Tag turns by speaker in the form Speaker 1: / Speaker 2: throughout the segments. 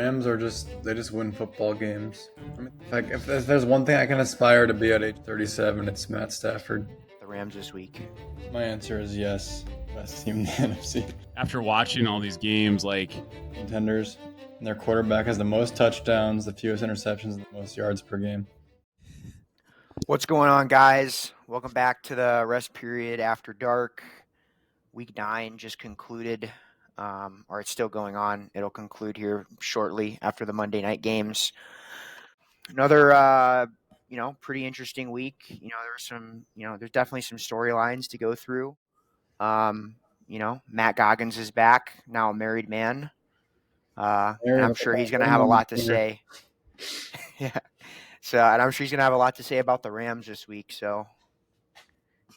Speaker 1: Rams are they just win football games. I mean, like if there's one thing I can aspire to be at age 37, it's Matt Stafford.
Speaker 2: The Rams this week.
Speaker 1: My answer is yes. Best team in the NFC.
Speaker 3: After watching all these games,
Speaker 1: contenders, and their quarterback has the most touchdowns, the fewest interceptions, and the most yards per game.
Speaker 2: What's going on, guys? Welcome back to the rest period after dark. Week 9 just concluded, or it's still going on. It'll conclude here shortly after the Monday night games. Another, pretty interesting week. There's definitely some storylines to go through. Matt Goggins is back, now a married man. And I'm sure he's going to have a lot to say. Yeah. And I'm sure he's going to have a lot to say about the Rams this week. So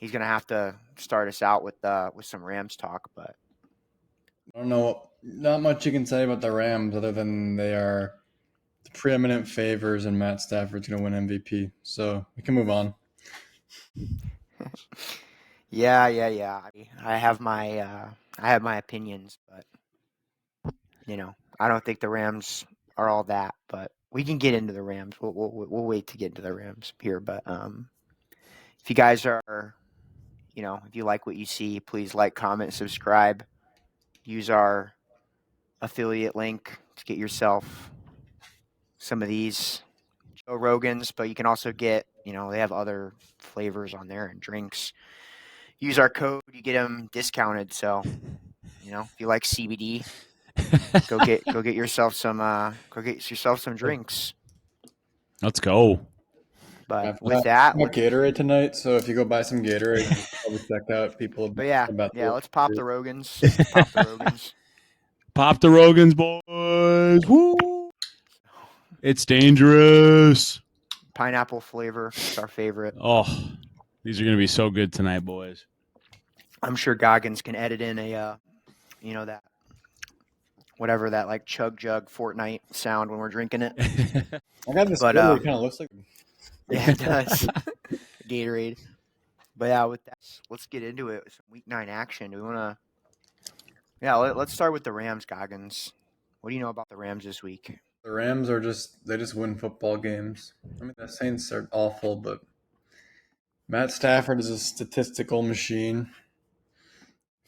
Speaker 2: he's going to have to start us out with some Rams talk. But
Speaker 1: I don't know. Not much you can say about the Rams other than they are the preeminent favors and Matt Stafford's going to win MVP. So we can move on.
Speaker 2: Yeah. I have my opinions, but I don't think the Rams are all that. But we can get into the Rams. We'll wait to get into the Rams here. But if you guys are, if you like what you see, please like, comment, subscribe. Use our affiliate link to get yourself some of these Joe Rogans, but you can also get, they have other flavors on there and drinks. Use our code, you get them discounted. So, if you like CBD, go get yourself some drinks.
Speaker 3: Let's go.
Speaker 2: But with that,
Speaker 1: Gatorade tonight. So if you go buy some Gatorade, probably check out people.
Speaker 2: But yeah, let's pop the Rogans. Pop the Rogans.
Speaker 3: Pop the Rogans, boys. Woo! It's dangerous.
Speaker 2: Pineapple flavor, it's our favorite.
Speaker 3: Oh, these are gonna be so good tonight, boys.
Speaker 2: I'm sure Goggins can edit in a, that whatever that like chug jug Fortnite sound when we're drinking it.
Speaker 1: I got this. But it kind of looks like.
Speaker 2: Yeah, it does. Gatorade. But yeah, with that, let's get into it with some Week 9 action. Do we want to? Yeah, let's start with the Rams, Goggins. What do you know about the Rams this week?
Speaker 1: The Rams are they just win football games. I mean, the Saints are awful, but Matt Stafford is a statistical machine.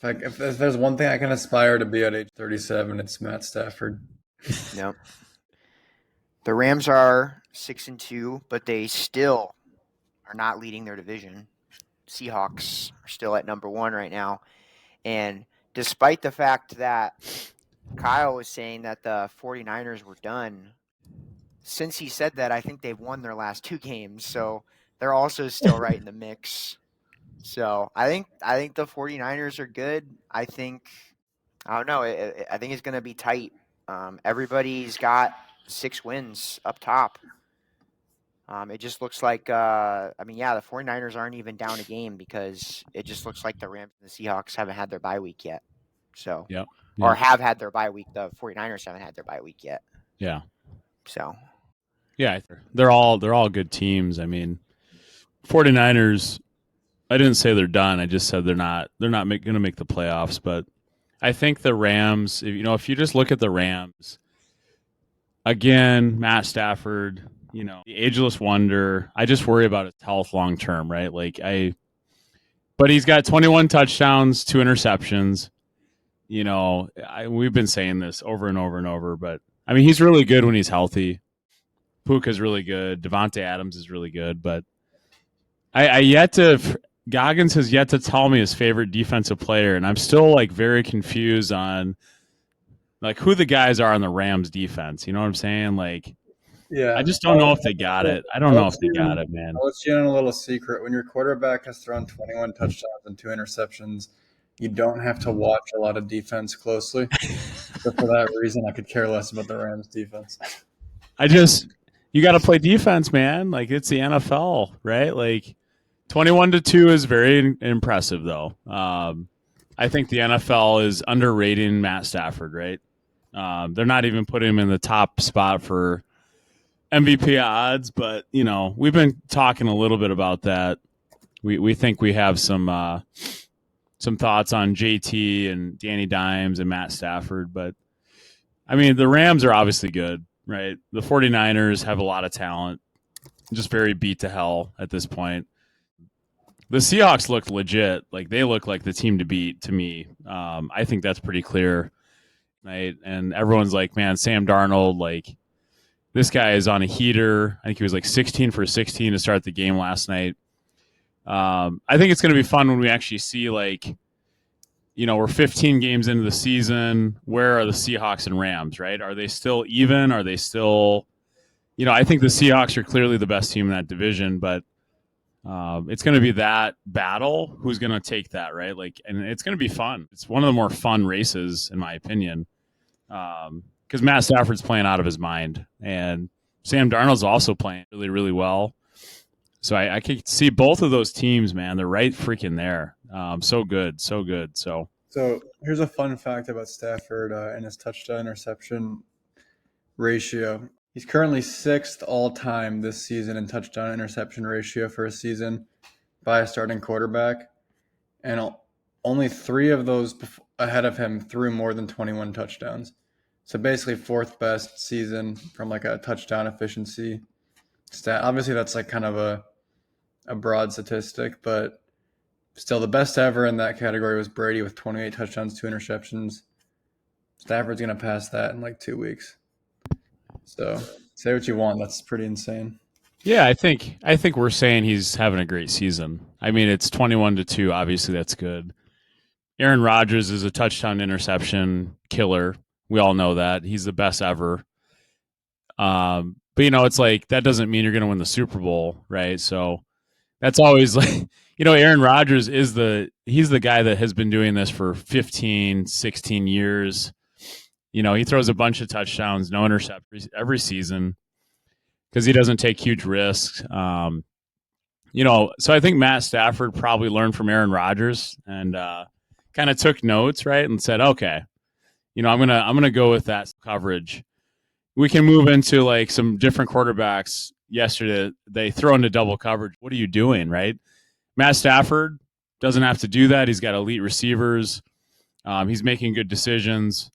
Speaker 1: If there's one thing I can aspire to be at age 37, it's Matt Stafford.
Speaker 2: Yep. The Rams are 6-2, but they still are not leading their division. Seahawks are still at number 1 right now. And despite the fact that Kyle was saying that the 49ers were done, since he said that, I think they've won their last 2 games. So they're also still right in the mix. So I think the 49ers are good. I don't know. I think it's going to be tight. Everybody's got 6 wins up top. It just looks like, the 49ers aren't even down a game because it just looks like the Rams and the Seahawks haven't had their bye week yet. So,
Speaker 3: yeah.
Speaker 2: Or have had their bye week. The 49ers haven't had their bye week yet.
Speaker 3: Yeah.
Speaker 2: So.
Speaker 3: Yeah, they're all good teams. I mean, 49ers, I didn't say they're done. I just said they're not going to make the playoffs. But I think the Rams, if you just look at the Rams, again, Matt Stafford, the ageless wonder. I just worry about his health long term, right? But he's got 21 touchdowns, 2 interceptions. We've been saying this over and over and over, but I mean, he's really good when he's healthy. Puka's really good. Devontae Adams is really good, but Goggins has yet to tell me his favorite defensive player, and I'm still very confused on who the guys are on the Rams defense. You know what I'm saying?
Speaker 1: Yeah.
Speaker 3: I just don't know if they got it. I don't know if they got it, man.
Speaker 1: I'll let you in on a little secret. When your quarterback has thrown 21 touchdowns and 2 interceptions, you don't have to watch a lot of defense closely. So for that reason, I could care less about the Rams defense.
Speaker 3: You got to play defense, man. It's the NFL, right? 21-2 is very impressive, though. I think the NFL is underrating Matt Stafford, right? They're not even putting him in the top spot for MVP odds, but we've been talking a little bit about that. We think we have some thoughts on JT and Danny Dimes and Matt Stafford, but I mean, the Rams are obviously good, right? The 49ers have a lot of talent, just very beat to hell at this point. The Seahawks look legit. Like, they look like the team to beat to me. I think that's pretty clear, right? And everyone's like, man, Sam Darnold, like, this guy is on a heater. I think he was like 16 for 16 to start the game last night. I think it's going to be fun when we actually see, like, we're 15 games into the season. Where are the Seahawks and Rams, right? Are they still even? Are they still, I think the Seahawks are clearly the best team in that division, but it's going to be that battle. Who's going to take that, right? Like, and it's going to be fun. It's one of the more fun races, in my opinion, because Matt Stafford's playing out of his mind, and Sam Darnold's also playing really, really well. So I can see both of those teams, man. They're right freaking there. So good, so good. So
Speaker 1: here's a fun fact about Stafford and his touchdown interception ratio. He's currently 6th all time this season in touchdown interception ratio for a season by a starting quarterback, and only 3 of those ahead of him threw more than 21 touchdowns. So basically 4th best season from like a touchdown efficiency stat. Obviously that's like kind of a broad statistic, but still the best ever in that category was Brady with 28 touchdowns, 2 interceptions. Stafford's going to pass that in like 2 weeks. So say what you want. That's pretty insane.
Speaker 3: yeah, I think we're saying he's having a great season. I mean, it's 21-2. Obviously, that's good. Aaron Rodgers is a touchdown interception killer. We all know that. He's the best ever. But it's like that doesn't mean you're going to win the Super Bowl, right? So that's always like, Aaron Rodgers he's the guy that has been doing this for 15, 16 years. He throws a bunch of touchdowns, no interceptions every season because he doesn't take huge risks. So I think Matt Stafford probably learned from Aaron Rodgers and kind of took notes, right, and said, okay, I'm gonna go with that coverage. We can move into like some different quarterbacks. Yesterday, they throw into double coverage. What are you doing, right? Matt Stafford doesn't have to do that. He's got elite receivers. He's making good decisions.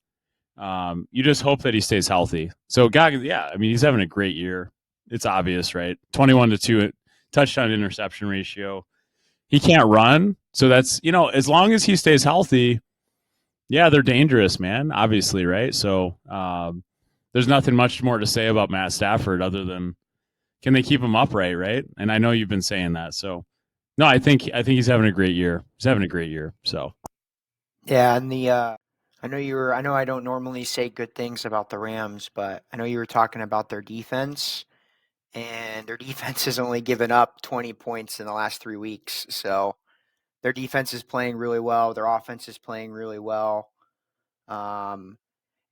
Speaker 3: You just hope that he stays healthy. So, yeah, I mean, he's having a great year. It's obvious, right? 21-2 touchdown interception ratio. He can't run. So that's, as long as he stays healthy, yeah, they're dangerous, man, obviously, right? So there's nothing much more to say about Matt Stafford other than can they keep him upright, right? And I know you've been saying that. So, no, I think he's having a great year. He's having a great year. So,
Speaker 2: Yeah, and I know I don't normally say good things about the Rams, but I know you were talking about their defense, and their defense has only given up 20 points in the last 3 weeks. So their defense is playing really well. Their offense is playing really well.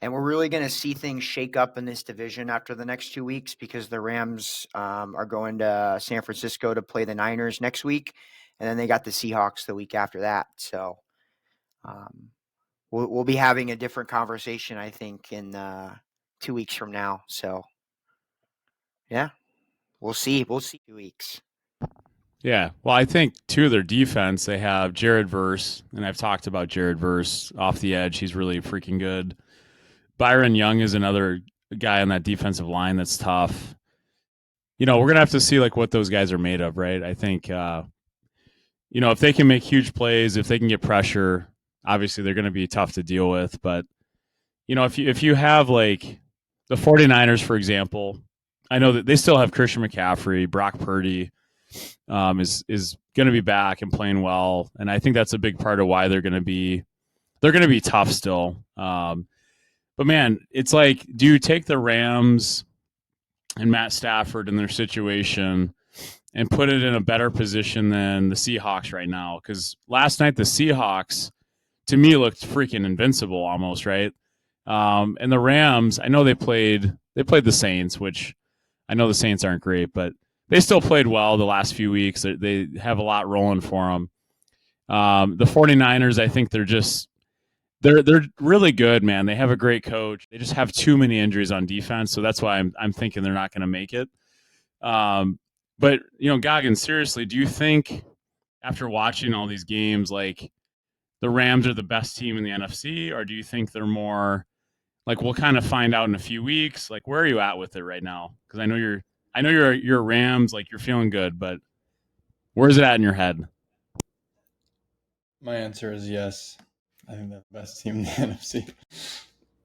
Speaker 2: And we're really going to see things shake up in this division after the next 2 weeks because the Rams are going to San Francisco to play the Niners next week, and then they got the Seahawks the week after that. So we'll be having a different conversation, I think, in 2 weeks from now. So yeah, we'll see. We'll see 2 weeks.
Speaker 3: yeah. Well, I think, too, their defense, they have Jared Verse, and I've talked about Jared Verse off the edge. He's really freaking good. Byron Young is another guy on that defensive line that's tough. We're going to have to see, like, what those guys are made of, right? I think, if they can make huge plays, if they can get pressure, obviously they're going to be tough to deal with. But, if you have, like, the 49ers, for example, I know that they still have Christian McCaffrey, Brock Purdy, is going to be back and playing well, and I think that's a big part of why they're going to be tough still. But man, it's like, do you take the Rams and Matt Stafford in their situation and put it in a better position than the Seahawks right now? Because last night the Seahawks, to me, looked freaking invincible almost, right? And the Rams, I know they played the Saints, which I know the Saints aren't great, but they still played well the last few weeks. They have a lot rolling for them. The 49ers, I think they're really good, man. They have a great coach. They just have too many injuries on defense, so that's why I'm thinking they're not going to make it. But Goggins, seriously, do you think after watching all these games, like the Rams are the best team in the NFC, or do you think they're more Like we'll kind of find out in a few weeks. Like where are you at with it right now? Because I know you're Rams. Like you're feeling good, but where's it at in your head?
Speaker 1: My answer is yes. I think they're the best team in the NFC.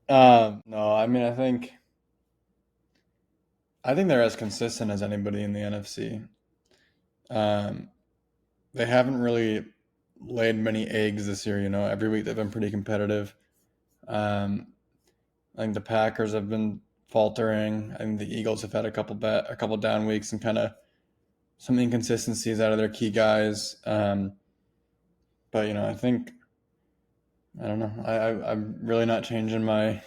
Speaker 1: No, I mean I think they're as consistent as anybody in the NFC. Um, they haven't really laid many eggs this year. Every week they've been pretty competitive. Um, I think the Packers have been faltering. I think the Eagles have had a couple down weeks and kind of some inconsistencies out of their key guys. But I don't know. I'm really not changing my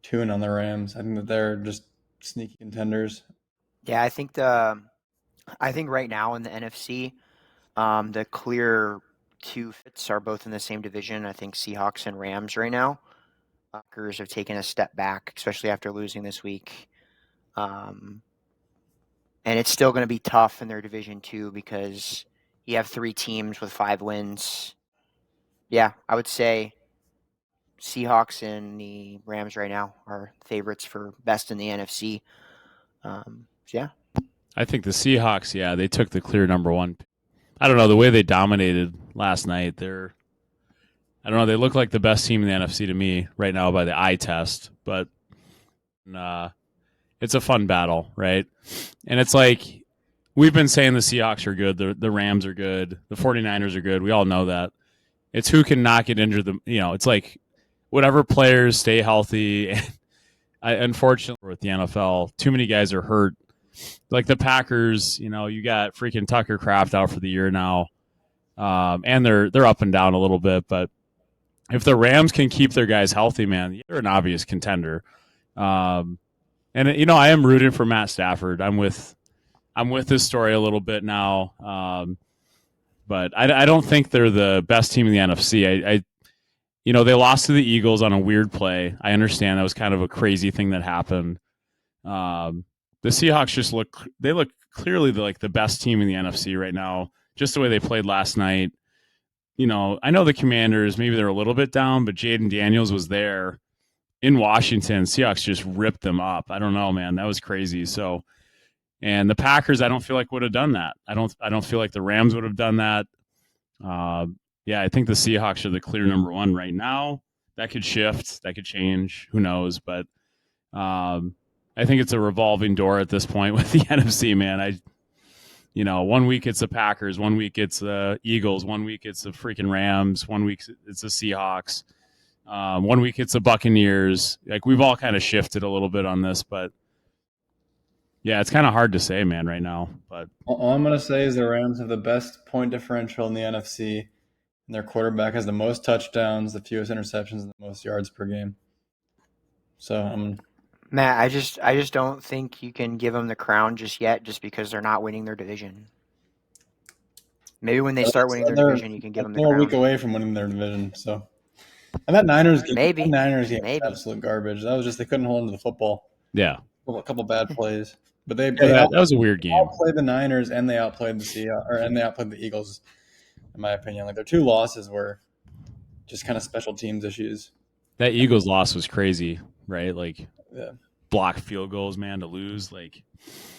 Speaker 1: tune on the Rams. I think that they're just sneaky contenders.
Speaker 2: Yeah, I think right now in the NFC, the clear two fits are both in the same division. I think Seahawks and Rams right now. Packers have taken a step back, especially after losing this week. Um, and it's still going to be tough in their division too because you have 3 teams with 5 wins. Yeah, I would say Seahawks and the Rams right now are favorites for best in the NFC. So yeah.
Speaker 3: I think the Seahawks, yeah, they took the clear number one. I don't know the way they dominated last night. I don't know. They look like the best team in the NFC to me right now by the eye test, but it's a fun battle, right? And it's like we've been saying the Seahawks are good, the Rams are good, the 49ers are good. We all know that. It's who can not get injured. It's like whatever players stay healthy. Unfortunately, with the NFL, too many guys are hurt. Like the Packers, you got freaking Tucker Kraft out for the year now, and they're up and down a little bit. But if the Rams can keep their guys healthy, man, they're an obvious contender. And I am rooting for Matt Stafford. I'm with this story a little bit now, but I don't think they're the best team in the NFC. They lost to the Eagles on a weird play. I understand that was kind of a crazy thing that happened. The Seahawks just look clearly like the best team in the NFC right now, just the way they played last night. I know the Commanders, maybe they're a little bit down, but Jaden Daniels was there in Washington. Seahawks just ripped them up. I don't know, man. That was crazy. So, and the Packers, I don't feel like would have done that. I don't feel like the Rams would have done that. Yeah, I think the Seahawks are the clear number one right now. That could shift. That could change. Who knows? But I think it's a revolving door at this point with the NFC, man. 1 week it's the Packers, 1 week it's the Eagles, 1 week it's the freaking Rams, 1 week it's the Seahawks, 1 week it's the Buccaneers. Like we've all kind of shifted a little bit on this, but yeah, it's kind of hard to say, man, right now. But
Speaker 1: All I'm gonna say is the Rams have the best point differential in the NFC, and their quarterback has the most touchdowns, the fewest interceptions, and the most yards per game. So
Speaker 2: Matt, I just don't think you can give them the crown just yet, just because they're not winning their division. Maybe when they start winning their division, you can give them the
Speaker 1: they're a week
Speaker 2: crown.
Speaker 1: away from winning their division. So, and that Niners game,
Speaker 2: Maybe.
Speaker 1: was
Speaker 2: Maybe.
Speaker 1: absolute garbage. That was just they couldn't hold onto the football.
Speaker 3: yeah,
Speaker 1: A couple bad plays, but they
Speaker 3: that was a weird game.
Speaker 1: outplayed the Niners and they outplayed the Seahawks, and they outplayed the Eagles. In my opinion, like their 2 losses were just kind of special teams issues.
Speaker 3: That Eagles loss was crazy, right? Like
Speaker 1: Yeah.
Speaker 3: block field goals, man, to lose. Like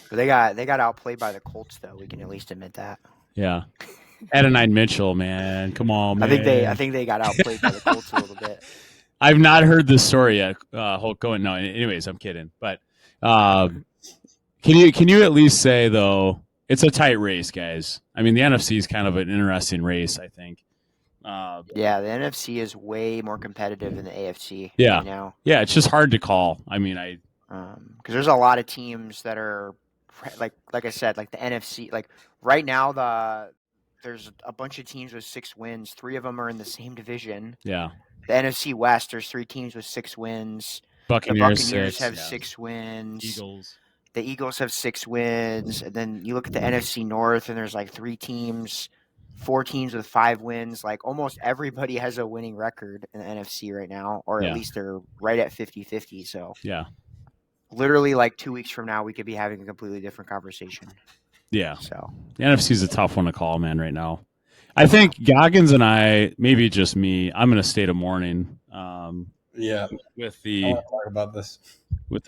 Speaker 2: But they got outplayed by the Colts, though. We can at least admit that.
Speaker 3: yeah. Adonai Mitchell, man. Come on, man.
Speaker 2: I think they got outplayed by the Colts a little bit.
Speaker 3: I've not heard this story yet. Hulk going. No, anyways, I'm kidding. But can you at least say though it's a tight race, guys? I mean, the NFC is kind of an interesting race, I think.
Speaker 2: Yeah, the NFC is way more competitive than the AFC
Speaker 3: Yeah.
Speaker 2: right now.
Speaker 3: Yeah, it's just hard to call. I mean,
Speaker 2: because there's a lot of teams that are like I said, like the NFC. Like right now, there's a bunch of teams with 6 wins. 3 of them are in the same division.
Speaker 3: yeah.
Speaker 2: The NFC West, there's 3 teams with 6 wins.
Speaker 3: Buccaneers,
Speaker 2: the Buccaneers
Speaker 3: 6,
Speaker 2: have
Speaker 3: yeah.
Speaker 2: 6 wins.
Speaker 3: Eagles.
Speaker 2: The Eagles have 6 wins. And then you look at the NFC North, and there's like 3 teams, 4 teams with 5 wins. Like almost everybody has a winning record in the NFC right now, or
Speaker 3: Yeah.
Speaker 2: at least they're right at 50-50. So
Speaker 3: Yeah.
Speaker 2: literally like 2 weeks from now, we could be having a completely different conversation.
Speaker 3: Yeah.
Speaker 2: So
Speaker 3: The NFC is a tough one to call, man, right now. I think Goggins and I, maybe just me, I'm in a state of mourning.
Speaker 1: Yeah,
Speaker 3: with
Speaker 1: I
Speaker 3: the
Speaker 1: want to talk about this.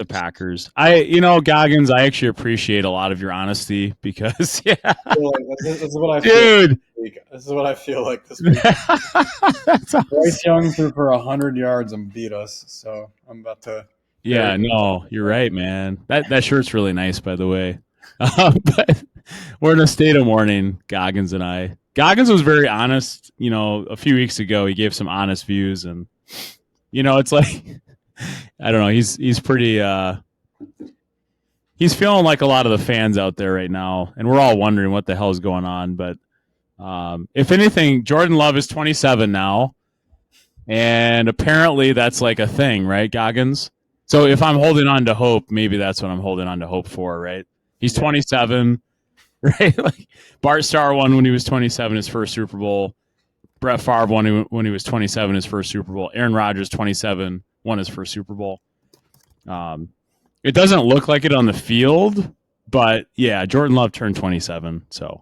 Speaker 3: Packers. Goggins, I actually appreciate a lot of your honesty because yeah,
Speaker 1: I feel like this is what I feel
Speaker 3: dude.
Speaker 1: this week. This is what I feel like this week.
Speaker 3: That's awesome.
Speaker 1: Bryce Young threw for 100 yards and beat us, so I'm about to.
Speaker 3: Yeah, no, you're right, man. That shirt's really nice, by the way. But we're in a state of mourning, Goggins and I. Goggins was very honest, a few weeks ago. He gave some honest views, and it's like I don't know. He's pretty. He's feeling like a lot of the fans out there right now, and we're all wondering what the hell is going on. But if anything, Jordan Love is 27 now, and apparently that's like a thing, right, Goggins? So if I'm holding on to hope, maybe that's what I'm holding on to hope for, right? He's 27, right? Like Bart Starr won when he was 27, his first Super Bowl. Brett Favre won when he was 27, his first Super Bowl. Aaron Rodgers, 27, won his first Super Bowl. It doesn't look like it on the field, but yeah, Jordan Love turned 27. So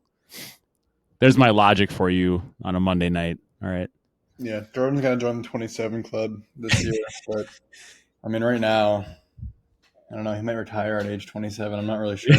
Speaker 3: there's my logic for you on a Monday night. All right.
Speaker 1: Yeah, Jordan's gonna join the 27 club this year, but I mean, right now, I don't know. He might retire at age 27. I'm not really sure.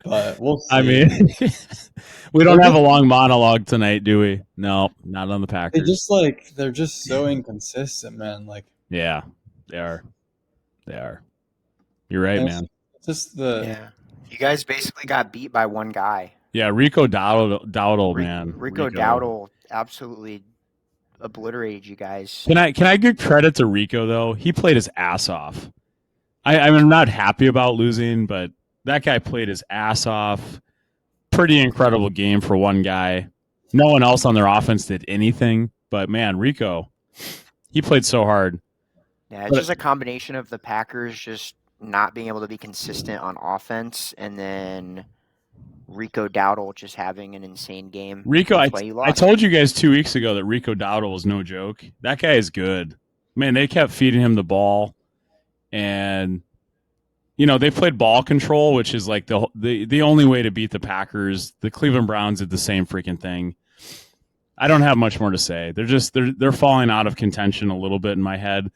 Speaker 1: but we'll
Speaker 3: I
Speaker 1: see.
Speaker 3: mean, we don't
Speaker 1: They're
Speaker 3: have a
Speaker 1: just
Speaker 3: long monologue tonight, do we? No, not on the Packers.
Speaker 1: they're just so inconsistent, man. Like,
Speaker 3: Yeah, they are. They are. You're right,
Speaker 1: and
Speaker 3: man.
Speaker 1: it's just the
Speaker 2: Yeah. You guys basically got beat by one guy.
Speaker 3: Yeah, Rico Dowdle, man.
Speaker 2: Rico Dowdle absolutely obliterated you guys.
Speaker 3: Can I give credit to Rico though? He played his ass off. I'm not happy about losing, but that guy played his ass off. Pretty incredible game for one guy. No one else on their offense did anything, but man, Rico, he played so hard.
Speaker 2: Yeah, it's
Speaker 3: But
Speaker 2: just a combination of the Packers just not being able to be consistent on offense, and then Rico Dowdle just having an insane game.
Speaker 3: Rico,
Speaker 2: That's why he
Speaker 3: I
Speaker 2: lost.
Speaker 3: told you guys 2 weeks ago that Rico Dowdle was no joke. That guy is good. Man, they kept feeding him the ball, and they played ball control, which is like the only way to beat the Packers. The Cleveland Browns did the same freaking thing. I don't have much more to say. They're falling out of contention a little bit in my head.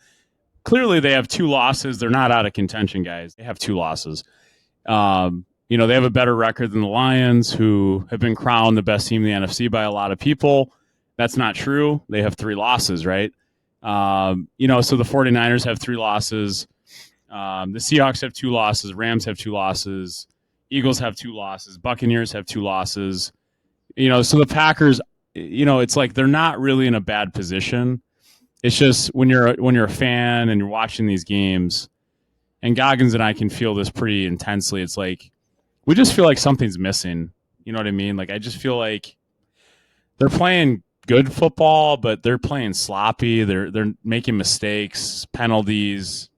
Speaker 3: Clearly, they have 2 losses. They're not out of contention, guys. They have 2 losses. They have a better record than the Lions, who have been crowned the best team in the NFC by a lot of people. That's not true. They have 3 losses, right? So the 49ers have 3 losses. The Seahawks have 2 losses. Rams have 2 losses. Eagles have 2 losses. Buccaneers have 2 losses. So the Packers, it's like they're not really in a bad position. It's just when you're a fan and you're watching these games, and Goggins and I can feel this pretty intensely. It's like we just feel like something's missing. You know what I mean? Like I just feel like they're playing good football, but they're playing sloppy. They're making mistakes, penalties,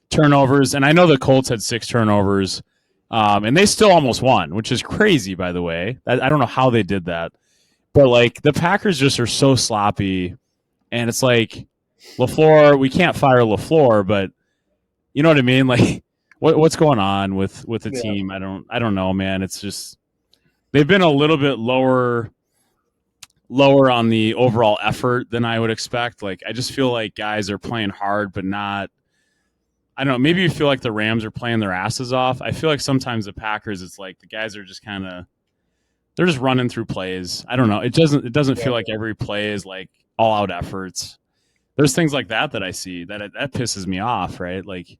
Speaker 3: turnovers, and I know the Colts had 6 turnovers, and they still almost won, which is crazy, by the way. I don't know how they did that, but like the Packers just are so sloppy, and it's like LaFleur. We can't fire LaFleur, but you know what I mean? Like what's going on with the
Speaker 1: yeah.
Speaker 3: team? I don't know, man. It's just they've been a little bit lower on the overall effort than I would expect. Like I just feel like guys are playing hard, but not. I don't know. Maybe you feel like the Rams are playing their asses off. I feel like sometimes the Packers, it's like the guys are just kind of they're just running through plays. I don't know. It doesn't feel like every play is like all out efforts. There's things like that I see that pisses me off, right? Like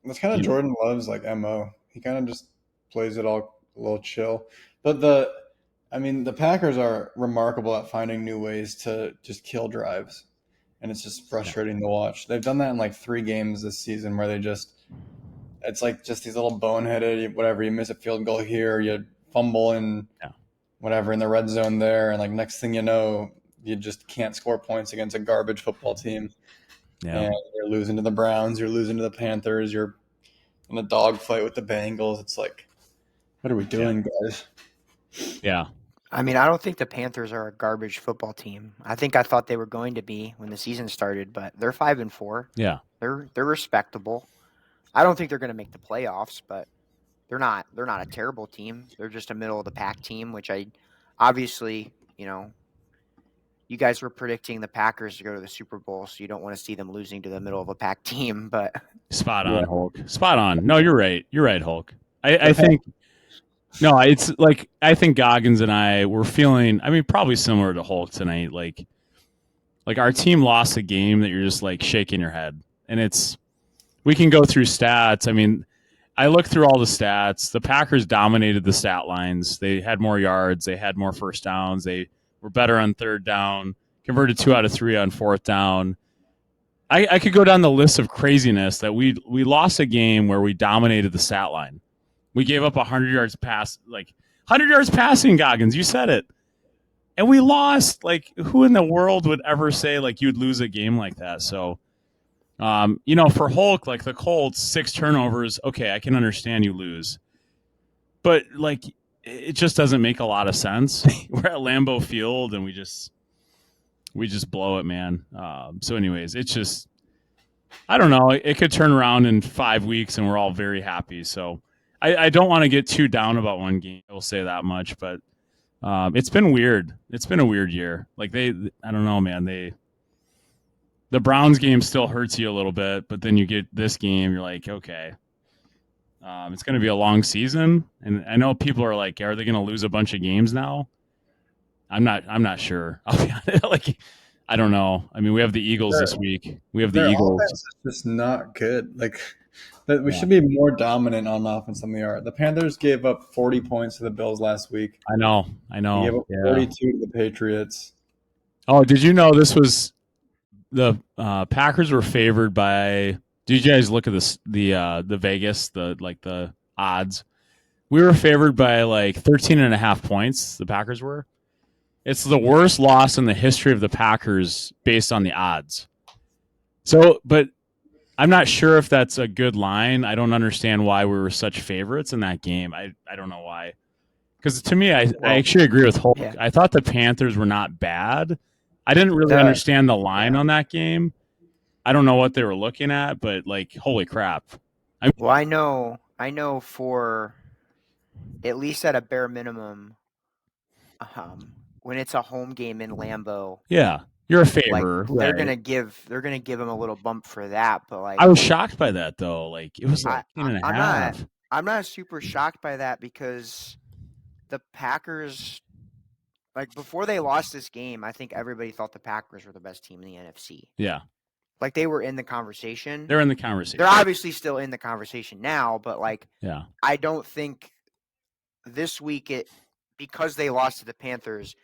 Speaker 1: that's kind of Jordan Love's like MO. He kind of just plays it all a little chill. But the Packers are remarkable at finding new ways to just kill drives. And it's just frustrating to watch. They've done that in like 3 games this season where it's like just these little boneheaded, whatever, you miss a field goal here, you fumble in whatever in the red zone there, and like next thing you know, you just can't score points against a garbage football team.
Speaker 3: Yeah.
Speaker 1: And you're losing to the Browns, you're losing to the Panthers, you're in a dogfight with the Bengals. It's like, what are we doing, guys?
Speaker 3: Yeah.
Speaker 2: I mean, I don't think the Panthers are a garbage football team. I thought they were going to be when the season started, but they're 5-4.
Speaker 3: Yeah.
Speaker 2: They're respectable. I don't think they're going to make the playoffs, but they're not a terrible team. They're just a middle of the pack team, which I obviously, you guys were predicting the Packers to go to the Super Bowl, so you don't want to see them losing to the middle of a pack team, but
Speaker 3: spot on, Hulk. Spot on. No, you're right. You're right, Hulk. I think no, it's like I think Goggins and I were feeling. I mean, probably similar to Hulk tonight. Like our team lost a game that you're just like shaking your head, and we can go through stats. I mean, I looked through all the stats. The Packers dominated the stat lines. They had more yards. They had more first downs. They were better on 3rd down. Converted 2 out of 3 on 4th down. I could go down the list of craziness that we lost a game where we dominated the stat line. We gave up 100 yards pass, like 100 yards passing, Goggins. You said it. And we lost. Like, who in the world would ever say, like, you'd lose a game like that? So, for Hulk, like the Colts, 6 turnovers. Okay, I can understand you lose. But, like, it just doesn't make a lot of sense. We're at Lambeau Field, and we just blow it, man. So anyways, it's just, I don't know. It could turn around in 5 weeks, and we're all very happy. So I don't want to get too down about one game. I will say that much, but it's been weird. It's been a weird year. Like I don't know, man. The Browns game still hurts you a little bit, but then you get this game, you're like, okay. It's going to be a long season, and I know people are like, "Are they going to lose a bunch of games now?" I'm not sure. I'll be honest. Like, I don't know. I mean, we have the Eagles
Speaker 1: Their,
Speaker 3: this week. We have the
Speaker 1: their
Speaker 3: Eagles.
Speaker 1: offense is just not good. Like that, we
Speaker 3: Yeah.
Speaker 1: should be more dominant on offense than we are. The Panthers gave up 40 points to the Bills last week.
Speaker 3: I know.
Speaker 1: They gave up
Speaker 3: Yeah.
Speaker 1: 42 to the Patriots.
Speaker 3: Oh, did you know this was the Packers were favored by? Did you guys look at this the Vegas the odds? We were favored by like 13.5 points. The Packers were. It's the worst loss in the history of the Packers based on the odds. So, but I'm not sure if that's a good line. I don't understand why we were such favorites in that game. I don't know why. Because to me, I actually agree with Hulk.
Speaker 2: Yeah.
Speaker 3: I thought the Panthers were not bad. I didn't really understand the line on that game. I don't know what they were looking at, but like, holy crap.
Speaker 2: Well, I know for at least at a bare minimum, when it's a home game in Lambeau,
Speaker 3: Yeah, you're a
Speaker 2: like
Speaker 3: favor.
Speaker 2: they're
Speaker 3: Right.
Speaker 2: gonna give them a little bump for that. But like,
Speaker 3: I was shocked by that though. Like it was like 10 and a
Speaker 2: I'm
Speaker 3: half.
Speaker 2: I'm not super shocked by that because the Packers, like before they lost this game, I think everybody thought the Packers were the best team in the NFC.
Speaker 3: Yeah,
Speaker 2: Like they were in the conversation.
Speaker 3: they're in the conversation.
Speaker 2: They're obviously still in the conversation now, but like
Speaker 3: Yeah,
Speaker 2: I don't think this week because they lost to the Panthers,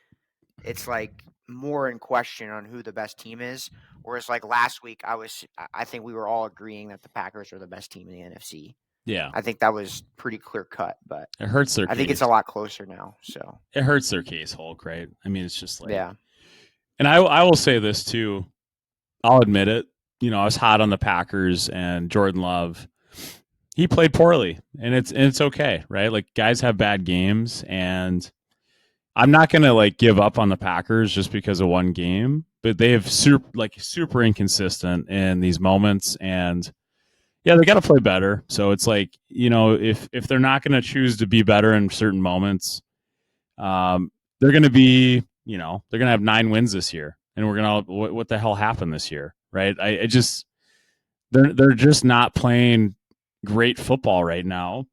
Speaker 2: it's like more in question on who the best team is. Whereas like last week, I think we were all agreeing that the Packers are the best team in the NFC.
Speaker 3: yeah.
Speaker 2: I think that was pretty clear cut, but
Speaker 3: It hurts their
Speaker 2: I think it's
Speaker 3: case.
Speaker 2: a lot closer now. So
Speaker 3: It hurts their case, Hulk. Right? I mean, it's just like.
Speaker 2: yeah,
Speaker 3: And I will say this too. I'll admit it. You know, I was hot on the Packers and Jordan Love. He played poorly, and it's okay, right? Like guys have bad games, and I'm not gonna like give up on the Packers just because of one game, but they have super inconsistent in these moments, and yeah, they got to play better. So it's like, you know, if they're not gonna choose to be better in certain moments, they're gonna be, you know, they're gonna have 9 wins this year, and we're gonna what the hell happened this year, right? I just they're just not playing great football right now.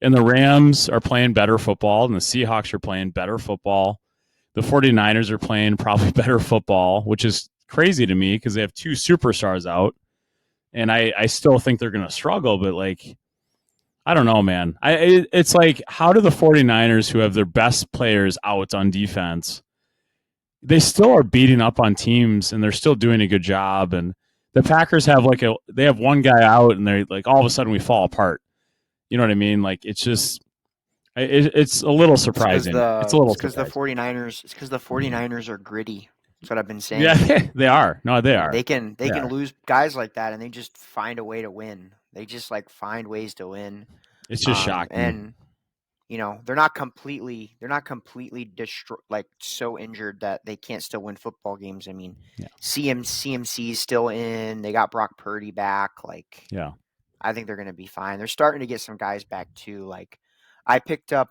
Speaker 3: And the Rams are playing better football, and the Seahawks are playing better football. The 49ers are playing probably better football, which is crazy to me because they have 2 superstars out. And I still think they're going to struggle, but like, I don't know, man. It's like, how do the 49ers, who have their best players out on defense, they still are beating up on teams and they're still doing a good job. And the Packers have they have one guy out and they're like, all of a sudden we fall apart. You know what I mean? Like it's just, it's a little surprising. It's a little
Speaker 2: because the
Speaker 3: surprising.
Speaker 2: 49ers. It's because the 49ers are gritty. That's what I've been saying.
Speaker 3: Yeah, they are. No, they are.
Speaker 2: They can lose guys like that, and they just find a way to win. They just like find ways to win.
Speaker 3: It's just shocking.
Speaker 2: And you know they're not completely like so injured that they can't still win football games. I mean,
Speaker 3: Yeah.
Speaker 2: CMC's still in. They got Brock Purdy back. Like,
Speaker 3: Yeah.
Speaker 2: I think they're going to be fine. They're starting to get some guys back too. Like, I picked up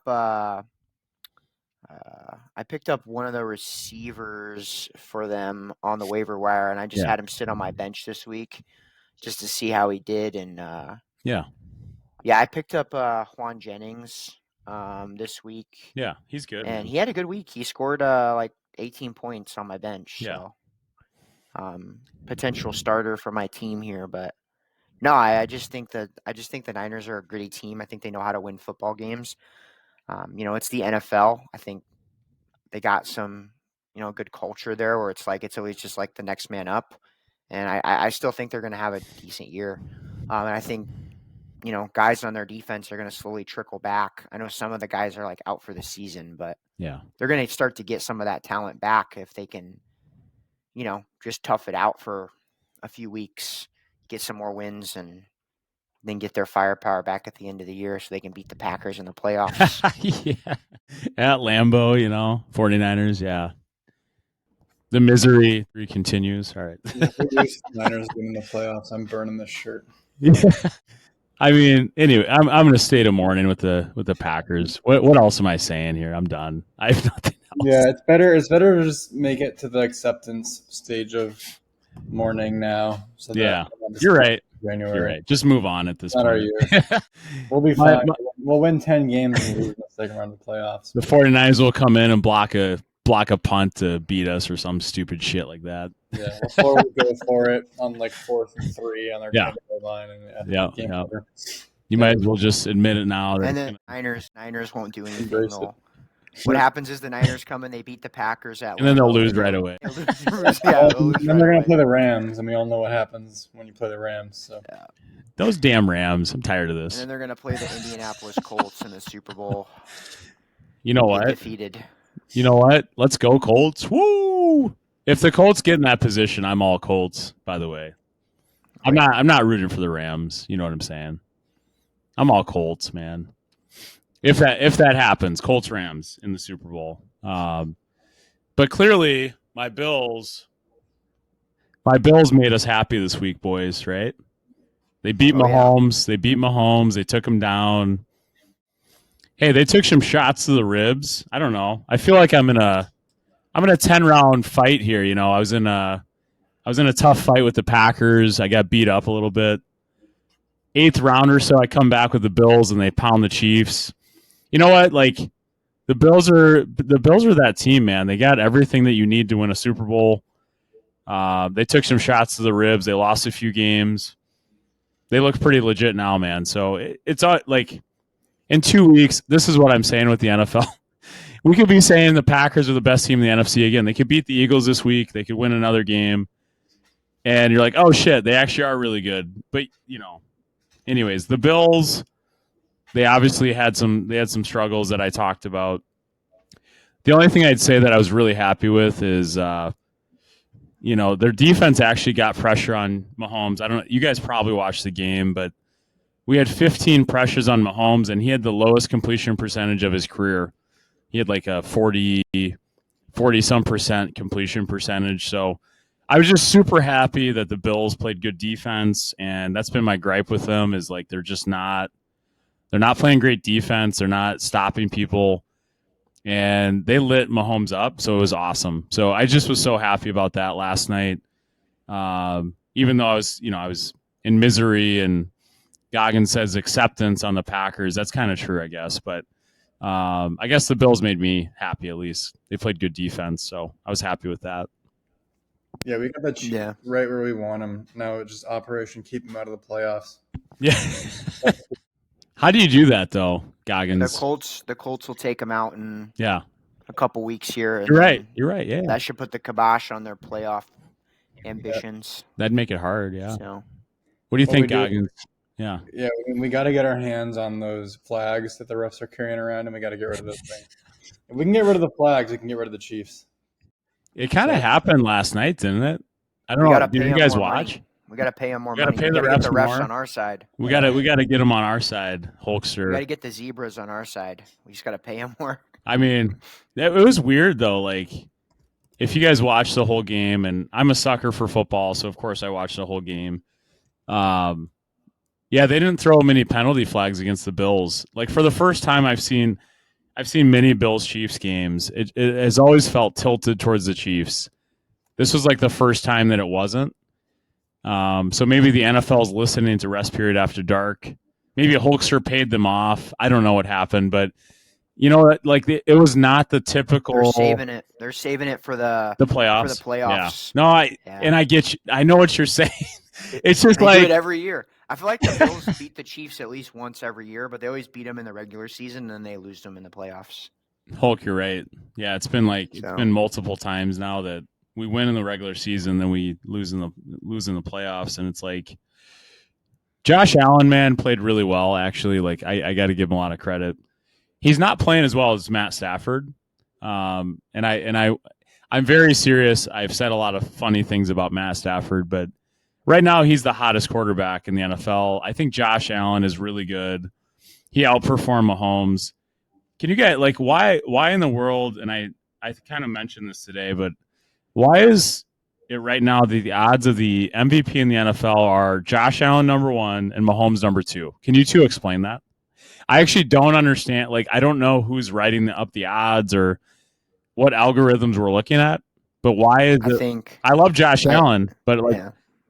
Speaker 2: one of the receivers for them on the waiver wire, and I just had him sit on my bench this week just to see how he did. And
Speaker 3: yeah,
Speaker 2: I picked up Juan Jennings this week.
Speaker 3: Yeah, he's good.
Speaker 2: And he had a good week. He scored like 18 points on my bench.
Speaker 3: Yeah.
Speaker 2: So potential starter for my team here, but no, I just think the Niners are a gritty team. I think they know how to win football games. You know, it's the NFL. I think they got some, you know, good culture there where it's like it's always just like the next man up. And I still think they're going to have a decent year. And I think, you know, guys on their defense are going to slowly trickle back. I know some of the guys are like out for the season, but
Speaker 3: yeah,
Speaker 2: they're going to start to get some of that talent back if they can, you know, just tough it out for a few weeks, get some more wins, and then get their firepower back at the end of the year so they can beat the Packers in the playoffs.
Speaker 3: Yeah. At Lambeau, you know, 49ers, yeah. The misery continues. All right.
Speaker 1: Niners winning the playoffs. I'm burning this shirt.
Speaker 3: Yeah. I mean, anyway, I'm going to stay to morning with the Packers. What else am I saying here? I'm done. I have nothing else.
Speaker 1: Yeah, it's better to just make it to the acceptance stage of mourning now. So
Speaker 3: Yeah, you're right.
Speaker 1: January.
Speaker 3: You're right. Just move on at this
Speaker 1: Not our
Speaker 3: point.
Speaker 1: year. We'll be fine. We'll win 10 games and lose in the second round of the playoffs.
Speaker 3: The 49ers will come in and block a punt to beat us or some stupid shit like that.
Speaker 1: Yeah, LaFleur will go for it on like 4th and 3 on their 10-yard line. And game over.
Speaker 3: You might as well just admit it now.
Speaker 2: And then Niners won't do anything.
Speaker 1: Embrace it.
Speaker 2: What happens is the Niners come and they beat the Packers at
Speaker 3: and then they'll lose right away.
Speaker 2: They'll lose
Speaker 1: Then
Speaker 2: right
Speaker 1: they're going
Speaker 2: away.
Speaker 1: to play the Rams, and we all know what happens when you play the Rams. So
Speaker 2: Yeah.
Speaker 3: Those damn Rams. I'm tired of
Speaker 2: And
Speaker 3: this.
Speaker 2: then they're going to play the Indianapolis Colts in the Super Bowl.
Speaker 3: You know
Speaker 2: Get
Speaker 3: what?
Speaker 2: defeated.
Speaker 3: You know what? Let's go Colts. Woo! If the Colts get in that position, I'm all Colts, by the way. I'm not rooting for the Rams. You know what I'm saying? I'm all Colts, man. If that happens, Colts Rams in the Super Bowl. But clearly my Bills made us happy this week, boys, right? They beat Mahomes.
Speaker 2: Yeah.
Speaker 3: They beat Mahomes. They took him down. Hey, they took some shots to the ribs. I don't know. I feel like I'm in a 10-round fight here, you know. I was in a tough fight with the Packers. I got beat up a little bit. 8th round or so, I come back with the Bills and they pound the Chiefs. You know what? Like the Bills are that team, man. They got everything that you need to win a Super Bowl. They took some shots to the ribs. They lost a few games. They look pretty legit now, man. So it's like in 2 weeks, this is what I'm saying with the NFL. We could be saying the Packers are the best team in the NFC again. They could beat the Eagles this week. They could win another game. And you're like, oh, shit, they actually are really good. But, you know, anyways, the Bills, they obviously had some struggles that I talked about. The only thing I'd say that I was really happy with is, you know, their defense actually got pressure on Mahomes. I don't know. You guys probably watched the game, but we had 15 pressures on Mahomes, and he had the lowest completion percentage of his career. He had like a 40-some percent completion percentage. So I was just super happy that the Bills played good defense, and that's been my gripe with them is like they're not playing great defense. They're not stopping people, and they lit Mahomes up, so it was awesome. So I just was so happy about that last night. Even though I was in misery, and Goggins says acceptance on the Packers. That's kind of true, I guess, but I guess the Bills made me happy at least. They played good defense, so I was happy with that.
Speaker 1: Yeah, we got the Chiefs right where we want them. Now it's just operation keep them out of the playoffs.
Speaker 3: Yeah. How do you do that though, Goggins?
Speaker 2: The Colts will take them out in
Speaker 3: a
Speaker 2: couple weeks here. And
Speaker 3: You're right. Yeah.
Speaker 2: That should put the kibosh on their playoff ambitions.
Speaker 3: That'd make it hard. Yeah.
Speaker 2: So,
Speaker 3: what do you think, Goggins? Yeah,
Speaker 1: we got to get our hands on those flags that the refs are carrying around, and we got to get rid of those things. If we can get rid of the flags, we can get rid of the Chiefs.
Speaker 3: It kind of happened last night, didn't it? I don't know. Did you guys watch?
Speaker 2: Money. We got to pay them more
Speaker 3: money.
Speaker 2: We got to get the refs on our side.
Speaker 3: We got to get them on our side, Hulkster.
Speaker 2: We got to get the zebras on our side. We just got to pay them more.
Speaker 3: I mean, it was weird though. Like, if you guys watched the whole game, and I'm a sucker for football, so of course I watched the whole game. Yeah, they didn't throw many penalty flags against the Bills. Like for the first time I've seen many Bills Chiefs games. It has always felt tilted towards the Chiefs. This was like the first time that it wasn't. So maybe the NFL is listening to Rest Period After Dark. Maybe a Hulkster paid them off. I don't know what happened, but you know, like it was not the typical.
Speaker 2: They're saving it. They're saving it for the
Speaker 3: playoffs.
Speaker 2: For the playoffs.
Speaker 3: Yeah. No, and I get you. I know what you're saying. It's just
Speaker 2: they
Speaker 3: like
Speaker 2: do it every year. I feel like the Bills beat the Chiefs at least once every year, but they always beat them in the regular season, and then they lose them in the playoffs.
Speaker 3: Hulk, you're right. Yeah, it's been multiple times now that we win in the regular season, then we lose in the playoffs, and it's like Josh Allen, man, played really well. Actually, like I got to give him a lot of credit. He's not playing as well as Matt Stafford, and I'm very serious. I've said a lot of funny things about Matt Stafford, but right now he's the hottest quarterback in the NFL. I think Josh Allen is really good. He outperformed Mahomes. Can you guys why in the world? And I kind of mentioned this today, but why is it right now the odds of the MVP in the NFL are Josh Allen number 1 and Mahomes number 2? Can you two explain that? I actually don't understand. Like, I don't know who's writing up the odds or what algorithms we're looking at, but why is I love Josh Allen, but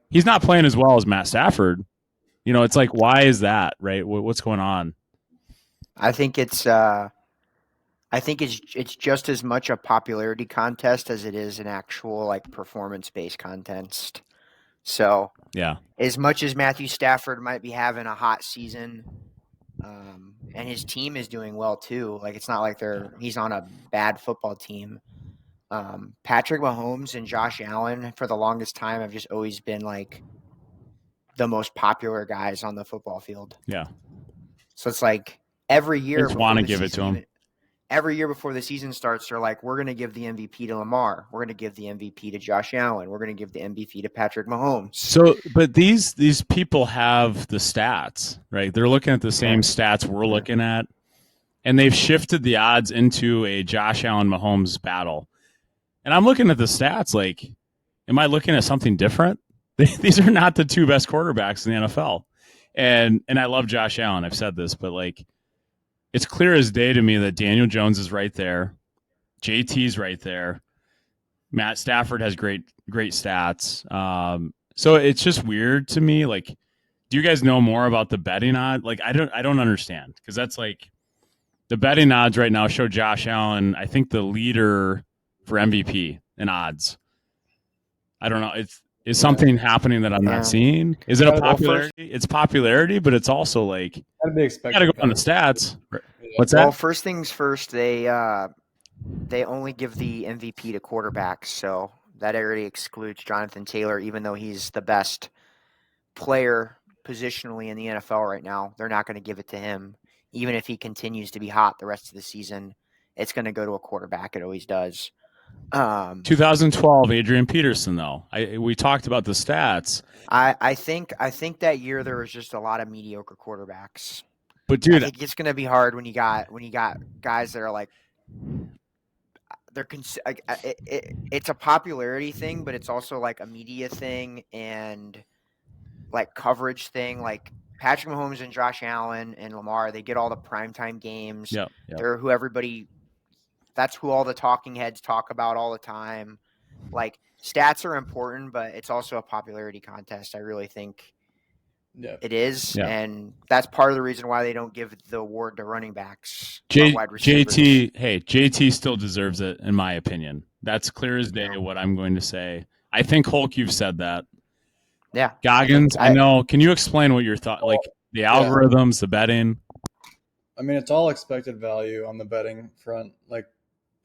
Speaker 3: he's not playing as well as Matt Stafford. It's like, why is that, right? What's going on?
Speaker 2: I think it's it's just as much a popularity contest as it is an actual like performance based contest. So
Speaker 3: Yeah.
Speaker 2: as much as Matthew Stafford might be having a hot season, and his team is doing well too. Like it's not like he's on a bad football team. Patrick Mahomes and Josh Allen for the longest time have just always been like the most popular guys on the football field.
Speaker 3: Yeah.
Speaker 2: So it's like every
Speaker 3: I
Speaker 2: year
Speaker 3: just want
Speaker 2: before
Speaker 3: to
Speaker 2: the
Speaker 3: give it to
Speaker 2: season
Speaker 3: him.
Speaker 2: even every year before the season starts, they're like, we're going to give the MVP to Lamar. We're going to give the MVP to Josh Allen. We're going to give the MVP to Patrick Mahomes.
Speaker 3: So, but these people have the stats, right? They're looking at the same stats we're looking at, and they've shifted the odds into a Josh Allen Mahomes battle. And I'm looking at the stats like, am I looking at something different? These are not the two best quarterbacks in the NFL. And I love Josh Allen. I've said this, but like, it's clear as day to me that Daniel Jones is right there. JT's right there. Matt Stafford has great stats. So it's just weird to me. Like, do you guys know more about the betting odds? Like, I don't understand, because that's like the betting odds right now show Josh Allen, I think, the leader for MVP in odds. I don't know. Is something happening that I'm not seeing? Is it a popularity? It's popularity, but it's also like,
Speaker 1: Gotta be expected.
Speaker 3: got to go on the stats. What's
Speaker 2: Well,
Speaker 3: that?
Speaker 2: first things first, they only give the MVP to quarterbacks, so that already excludes Jonathan Taylor, even though he's the best player positionally in the NFL right now. They're not going to give it to him, even if he continues to be hot the rest of the season. It's going to go to a quarterback. It always does.
Speaker 3: 2012, Adrian Peterson, though. We talked about the stats.
Speaker 2: I think that year there was just a lot of mediocre quarterbacks.
Speaker 3: But dude,
Speaker 2: I think it's going to be hard when you got guys that are like it's a popularity thing, but it's also like a media thing and like coverage thing. Like Patrick Mahomes and Josh Allen and Lamar, they get all the primetime games.
Speaker 3: Yep.
Speaker 2: They're that's who all the talking heads talk about all the time. Like stats are important, but it's also a popularity contest. I really think it is, and that's part of the reason why they don't give the award to running backs or wide receivers.
Speaker 3: JT still deserves it, in my opinion. That's clear as day what I'm going to say. I think, Hulk, you've said that.
Speaker 2: Yeah.
Speaker 3: Goggins, I know. Can you explain what your thought, like the algorithms, the betting?
Speaker 1: I mean, it's all expected value on the betting front. Like,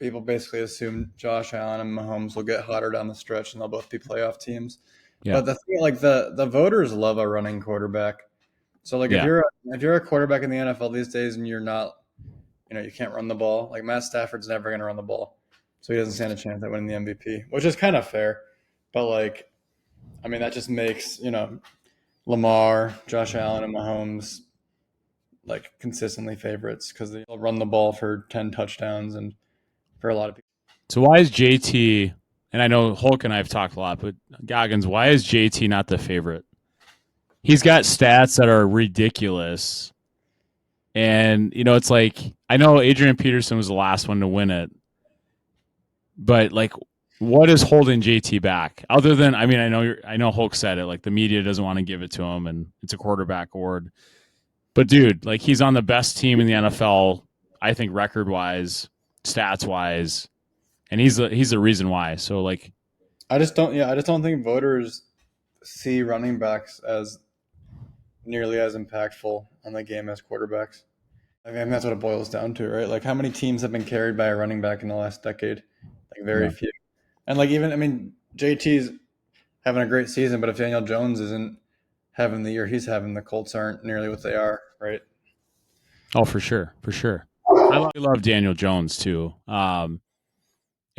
Speaker 1: people basically assume Josh Allen and Mahomes will get hotter down the stretch, and they'll both be playoff teams. Yeah. But the thing, like the voters love a running quarterback. So like if you're a quarterback in the NFL these days and you're not, you can't run the ball. Like Matt Stafford's never going to run the ball, so he doesn't stand a chance at winning the MVP, which is kind of fair. But like, I mean, that just makes Lamar, Josh Allen, and Mahomes like consistently favorites because they'll run the ball for 10 touchdowns and for a lot of people.
Speaker 3: So why is JT? And I know Hulk and I have talked a lot, but Goggins, why is JT not the favorite? He's got stats that are ridiculous. And, it's like, I know Adrian Peterson was the last one to win it. But, like, what is holding JT back? Other than, I mean, I know Hulk said it, like, the media doesn't want to give it to him, and it's a quarterback award. But, dude, like, he's on the best team in the NFL, I think, record-wise, stats-wise. And he's the reason why. So like,
Speaker 1: I just don't think voters see running backs as nearly as impactful on the game as quarterbacks. I mean, that's what it boils down to, right? Like, how many teams have been carried by a running back in the last decade? Like, very few. And like, even, I mean, JT's having a great season, but if Daniel Jones isn't having the year he's having, the Colts aren't nearly what they are, right?
Speaker 3: Oh, for sure. I love Daniel Jones too.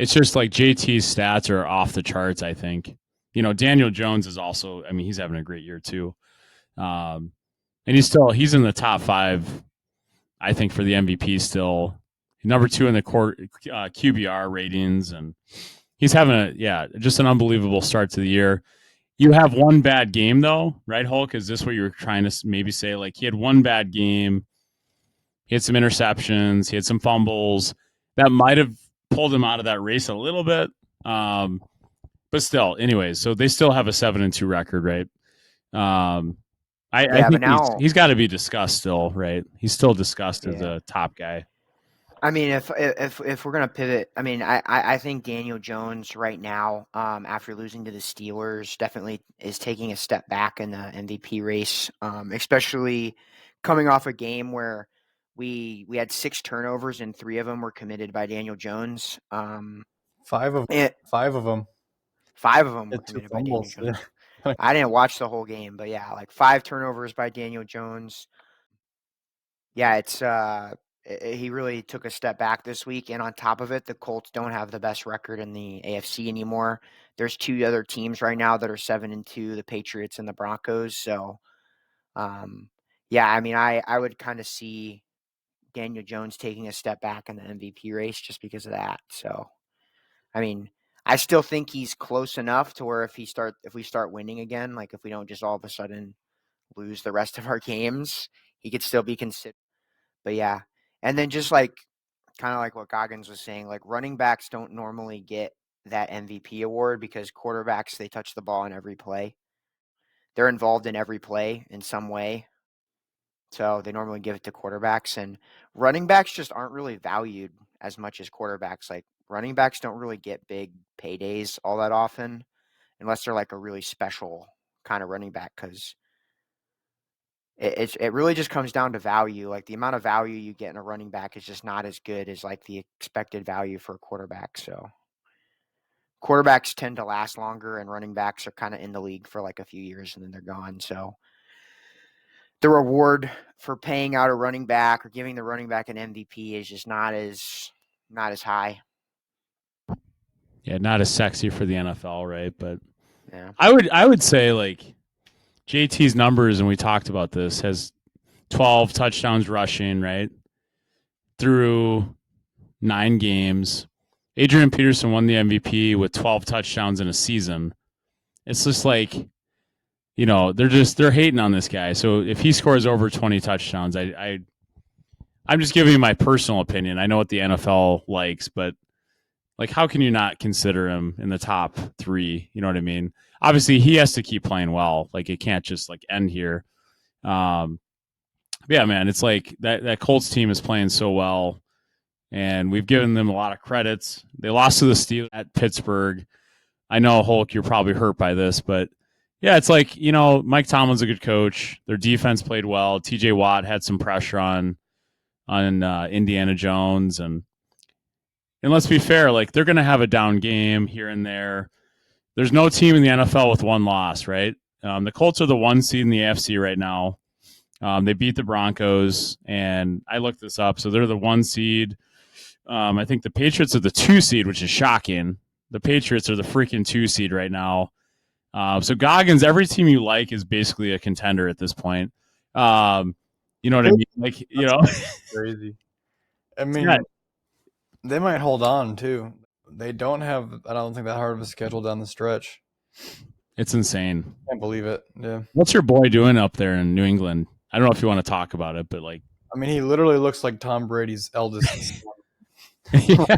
Speaker 3: It's just like JT's stats are off the charts, I think. Daniel Jones is also, I mean, he's having a great year too. And he's in the top 5, I think, for the MVP still. Number 2 in the QBR ratings, and he's having just an unbelievable start to the year. You have one bad game though, right, Hulk? Is this what you were trying to maybe say? Like, he had one bad game. He had some interceptions. He had some fumbles that might have pulled him out of that race a little bit. But still, anyways, so they still have a 7-2 record, right? I
Speaker 2: Yeah, but
Speaker 3: think
Speaker 2: now,
Speaker 3: he's got to be discussed still, right? He's still discussed as
Speaker 2: yeah.
Speaker 3: a top guy.
Speaker 2: I mean, if we're gonna pivot, I mean, I think Daniel Jones right now, after losing to the Steelers, definitely is taking a step back in the MVP race, especially coming off a game where we had 6 turnovers and 3 of them were committed by Daniel Jones.
Speaker 1: Five of
Speaker 2: And
Speaker 1: 5 of them
Speaker 2: 5 of them were
Speaker 1: had 2
Speaker 2: committed by Daniel
Speaker 1: fumbles. Yeah.
Speaker 2: Jones. I didn't watch the whole game, but yeah, like 5 turnovers by Daniel Jones. Yeah, he really took a step back this week, and on top of it, the Colts don't have the best record in the AFC anymore. There's 2 other teams right now that are 7-2, the Patriots and the Broncos. So, yeah, I mean, I would kind of see Daniel Jones taking a step back in the MVP race just because of that. So, I mean, I still think he's close enough to where if we start winning again, like if we don't just all of a sudden lose the rest of our games, he could still be considered. But yeah, and then just like kind of like what Goggins was saying, like running backs don't normally get that MVP award because quarterbacks, they touch the ball in every play. They're involved in every play in some way. So they normally give it to quarterbacks, and running backs just aren't really valued as much as quarterbacks. Like running backs don't really get big paydays all that often unless they're like a really special kind of running back because it really just comes down to value. Like the amount of value you get in a running back is just not as good as like the expected value for a quarterback. So quarterbacks tend to last longer, and running backs are kind of in the league for like a few years and then they're gone. So the reward for paying out a running back or giving the running back an MVP is just not as high.
Speaker 3: Yeah, not as sexy for the NFL, right? But
Speaker 2: Yeah.
Speaker 3: I would say like JT's numbers, and we talked about this, has 12 touchdowns rushing, right? Through 9 games. Adrian Peterson won the MVP with 12 touchdowns in a season. It's just like, they're hating on this guy. So if he scores over 20 touchdowns, I'm just giving you my personal opinion. I know what the NFL likes, but like, how can you not consider him in the top 3? You know what I mean? Obviously, he has to keep playing well. Like, it can't just like end here. Yeah, man, it's like that Colts team is playing so well, and we've given them a lot of credits. They lost to the Steelers at Pittsburgh. I know, Hulk, you're probably hurt by this, but yeah, it's like, Mike Tomlin's a good coach. Their defense played well. TJ Watt had some pressure on Indiana Jones, and let's be fair, like they're going to have a down game here and there. There's no team in the NFL with 1 loss, right? The Colts are the 1 seed in the AFC right now. They beat the Broncos, and I looked this up. So they're the 1 seed. I think the Patriots are the 2 seed, which is shocking. The Patriots are the freaking 2 seed right now. So Goggins, every team you like is basically a contender at this point. You know what I mean? Like,
Speaker 1: Crazy. I
Speaker 3: yeah,
Speaker 1: mean, they might hold on too. They don't have, I don't think, that hard of a schedule down the stretch.
Speaker 3: it's insane.
Speaker 1: Can't believe it. Yeah.
Speaker 3: What's your boy doing up there in New England? I don't know if you want to talk about it, but like,
Speaker 1: I mean, he literally looks like Tom Brady's eldest son.
Speaker 3: yeah,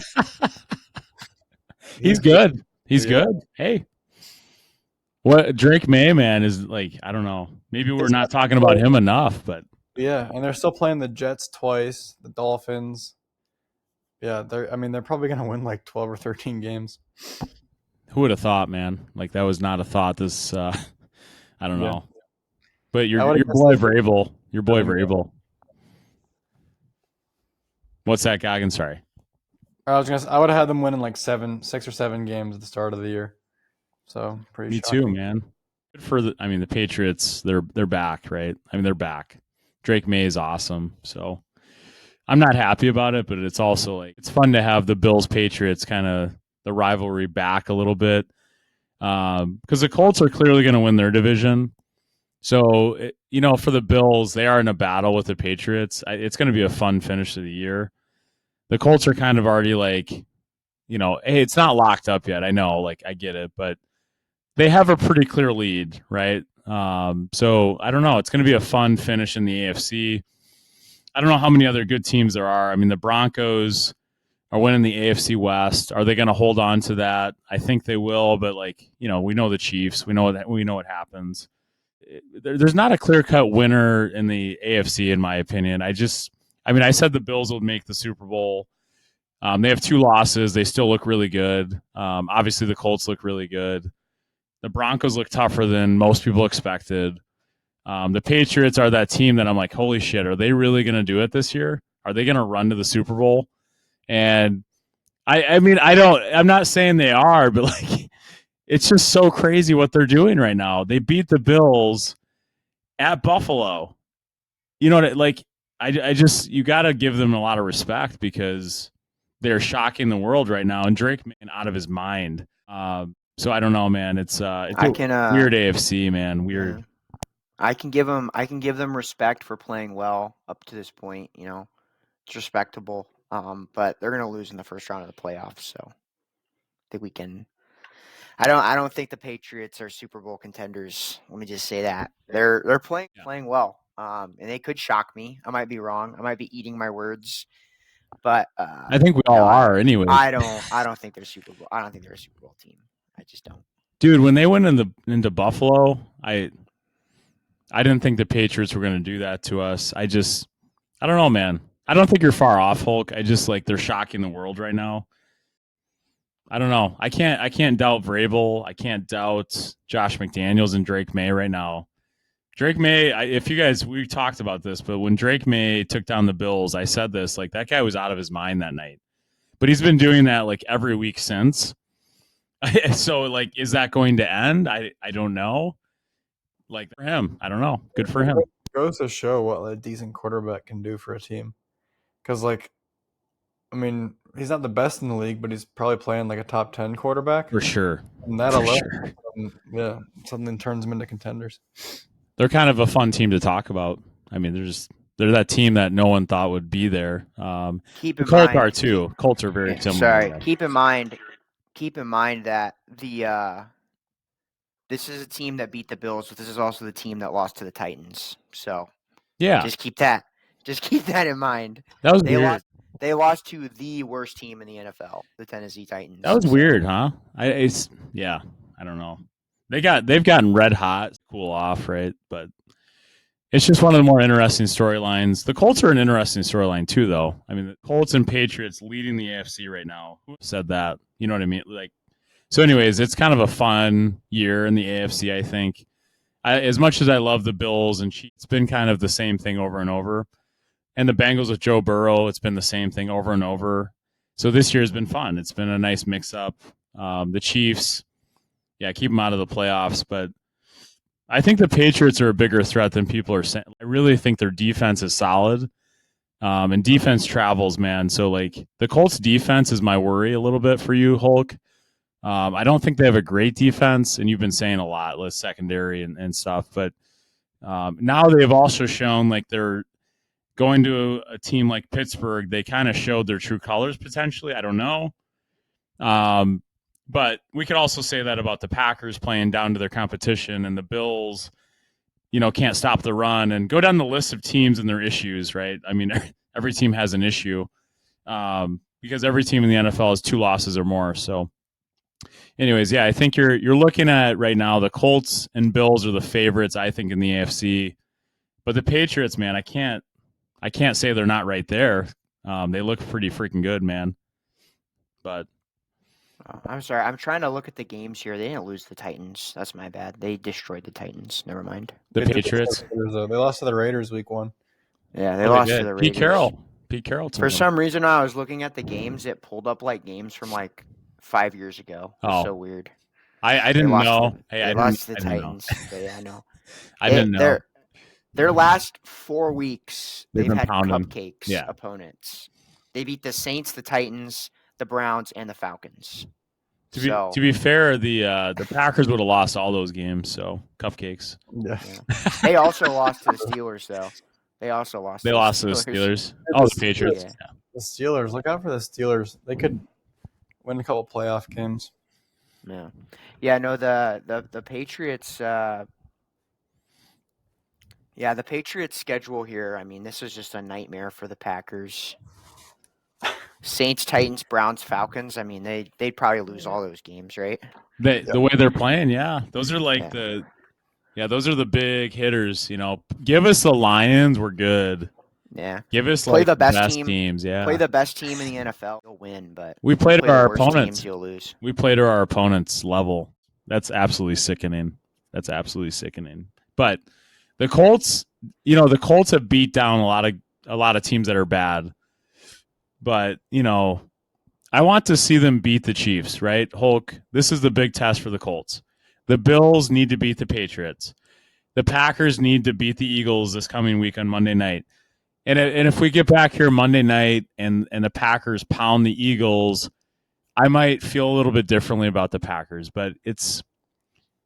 Speaker 3: he's good. He's
Speaker 1: Yeah.
Speaker 3: good. Hey, what Drake May, man, is like, I don't know. Maybe we're
Speaker 1: It's
Speaker 3: not talking about him enough, but
Speaker 1: Yeah, and they're still playing the Jets twice, the Dolphins. Yeah, they're probably gonna win like 12 or 13 games.
Speaker 3: who would have thought, man? Like that was not a thought. This, I don't
Speaker 1: Yeah.
Speaker 3: know. But
Speaker 1: I would
Speaker 3: your
Speaker 1: have guessed
Speaker 3: boy
Speaker 1: like
Speaker 3: Vrabel, your boy
Speaker 1: 7 games.
Speaker 3: Vrabel. What's that, Goggin? Sorry.
Speaker 1: I would have had them winning like 6 or 7 games at the start of the year. So pretty
Speaker 3: Me too,
Speaker 1: shocking.
Speaker 3: man. Good for the Patriots. They're back, right? I mean, they're back. Drake May is awesome. So I'm not happy about it, but it's also like it's fun to have the Bills Patriots kind of the rivalry back a little bit because the Colts are clearly going to win their division. So for the Bills, they are in a battle with the Patriots. It's going to be a fun finish to the year. The Colts are kind of already like, hey, it's not locked up yet. I know, like I get it, but they have a pretty clear lead, right? So I don't know. It's going to be a fun finish in the AFC. I don't know how many other good teams there are. I mean, the Broncos are winning the AFC West. Are they going to hold on to that? I think they will, but like, we know the Chiefs. We know what happens. there's not a clear-cut winner in the AFC, in my opinion. I said the Bills would make the Super Bowl. They have 2 losses. They still look really good. Obviously, the Colts look really good. The Broncos look tougher than most people expected. The Patriots are that team that I'm like, holy shit, are they really going to do it this year? Are they going to run to the Super Bowl? And I'm not saying they are, but like, it's just so crazy what they're doing right now. They beat the Bills at Buffalo. You know what? Like, I just, you got to give them a lot of respect because they're shocking the world right now. And Drake, man, out of his mind. So I don't know, man. It's weird AFC, man. Weird.
Speaker 2: Yeah. I can give them respect for playing well up to this point. You know, it's respectable. But they're gonna lose in the first round of the playoffs. So I think we can. I don't think the Patriots are Super Bowl contenders. Let me just say that they're playing well. And they could shock me. I might be wrong. I might be eating my words. But
Speaker 3: I think we all are anyway.
Speaker 2: I don't think they're Super Bowl. I don't think they're a Super Bowl team. I just don't.
Speaker 3: Dude, when they went into Buffalo, I didn't think the Patriots were going to do that to us. I don't know, man. I don't think you're far off, Hulk. I just like they're shocking the world right now. I don't know. I can't doubt Vrabel. I can't doubt Josh McDaniels and Drake May right now. Drake May, we talked about this, but when Drake May took down the Bills, I said this, like that guy was out of his mind that night. But he's been doing that like every week since. So like, is that going to end? I don't know. Like for him, I don't know. Good for him.
Speaker 1: It goes to show what a decent quarterback can do for a team. Because like, I mean, he's not the best in the league, but he's probably playing like a top 10 quarterback.
Speaker 3: For sure.
Speaker 1: And that alone, something turns them into contenders.
Speaker 3: They're kind of a fun team to talk about. I mean, they're that team that no one thought would be there. The Colts are too. Colts are very similar.
Speaker 2: Sorry. Keep in mind that this is a team that beat the Bills, but this is also the team that lost to the Titans. So
Speaker 3: yeah,
Speaker 2: just keep that in mind.
Speaker 3: That was weird.
Speaker 2: They lost to the worst team in the NFL, the Tennessee Titans.
Speaker 3: That was weird, huh? I don't know. They've gotten red hot, cool off, right? But it's just one of the more interesting storylines. The Colts are an interesting storyline too, though. I mean, the Colts and Patriots leading the AFC right now. Who said that? You know what I mean? Like, so, anyways, it's kind of a fun year in the AFC. I think, as much as I love the Bills and Chiefs, it's been kind of the same thing over and over. And the Bengals with Joe Burrow, it's been the same thing over and over. So this year has been fun. It's been a nice mix-up. The Chiefs, keep them out of the playoffs. But I think the Patriots are a bigger threat than people are saying. I really think their defense is solid. And defense travels, man. So, like, the Colts' defense is my worry a little bit for you, Hulk. I don't think they have a great defense, and you've been saying a lot, with secondary and stuff. But now they've also shown, like, they're going to a team like Pittsburgh, they kind of showed their true colors potentially. I don't know. But we could also say that about the Packers playing down to their competition, and the Bills, can't stop the run, and go down the list of teams and their issues, right? I mean, every team has an issue because every team in the NFL has 2 losses or more. So anyways, I think you're looking at right now the Colts and Bills are the favorites, I think, in the AFC. But the Patriots, man, I can't say they're not right there. They look pretty freaking good, man. But
Speaker 2: I'm sorry. I'm trying to look at the games here. They didn't lose the Titans. That's my bad. They destroyed the Titans. Never mind.
Speaker 3: The Patriots.
Speaker 1: They lost to the Raiders week 1.
Speaker 2: Yeah, they lost to the Raiders.
Speaker 3: Pete Carroll.
Speaker 2: For some reason, when I was looking at the games, it pulled up like games from like 5 years ago. It's so weird.
Speaker 3: I didn't know.
Speaker 2: They lost to the Titans. But yeah, I know.
Speaker 3: I didn't know.
Speaker 2: Their last 4 weeks, they've had
Speaker 3: pounding.
Speaker 2: cupcakes opponents. They beat the Saints, the Titans, the Browns, and the Falcons.
Speaker 3: To be fair, the Packers would have lost all those games, so cupcakes.
Speaker 1: Yeah.
Speaker 2: They also lost to the Steelers, though. They lost to the
Speaker 3: Steelers. Oh, the Patriots.
Speaker 1: Yeah. The Steelers. Look out for the Steelers. They could win a couple playoff games.
Speaker 2: Yeah. Yeah, no, the Patriots the Patriots schedule here, I mean, this is just a nightmare for the Packers. Saints, Titans, Browns, Falcons. I mean, they'd probably lose all those games, right?
Speaker 3: The way they're playing, those are like Yeah, those are the big hitters. Give us the Lions, we're good.
Speaker 2: Yeah.
Speaker 3: Give us
Speaker 2: Play
Speaker 3: like
Speaker 2: the
Speaker 3: the
Speaker 2: best
Speaker 3: best
Speaker 2: team.
Speaker 3: teams. Yeah,
Speaker 2: Play the best team in the NFL, you'll win. But
Speaker 3: we
Speaker 2: you
Speaker 3: play to
Speaker 2: play the
Speaker 3: our
Speaker 2: worst
Speaker 3: opponents.
Speaker 2: teams, you'll lose.
Speaker 3: We play to our opponent's level. That's absolutely sickening. But the Colts, the Colts have beat down a lot of teams that are bad. But I want to see them beat the Chiefs, right? Hulk, this is the big test for the Colts. The Bills need to beat the Patriots. The Packers need to beat the Eagles this coming week on Monday night. And if we get back here Monday night and the Packers pound the Eagles, I might feel a little bit differently about the Packers. But it's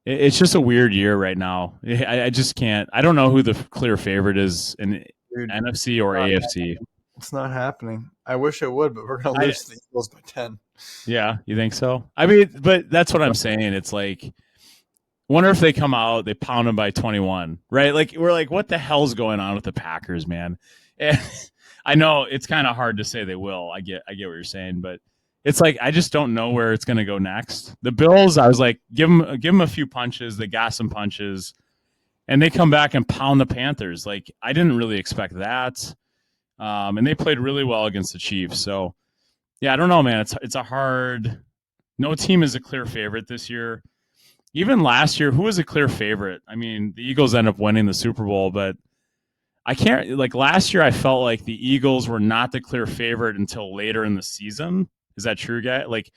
Speaker 3: just a weird year right now. I just can't. I don't know who the clear favorite is in
Speaker 1: Dude,
Speaker 3: NFC or AFC.
Speaker 1: it's not happening. I wish it would, but we're going to lose to the Eagles by 10.
Speaker 3: Yeah, you think so? I mean, but that's what I'm saying. It's like, wonder if they come out, they pound them by 21, right? Like, we're like, what the hell's going on with the Packers, man? And I know it's kind of hard to say they will. I get what you're saying, but it's like I just don't know where it's going to go next. The Bills, I was like, give them a few punches. They got some punches, and they come back and pound the Panthers. Like, I didn't really expect that, and they played really well against the Chiefs. So yeah, I don't know, man. It's a hard. No team is a clear favorite this year. Even last year, who was a clear favorite? I mean, the Eagles end up winning the Super Bowl, but I can't, like, last year I felt like the Eagles were not the clear favorite until later in the season. Is that true, guy? Like,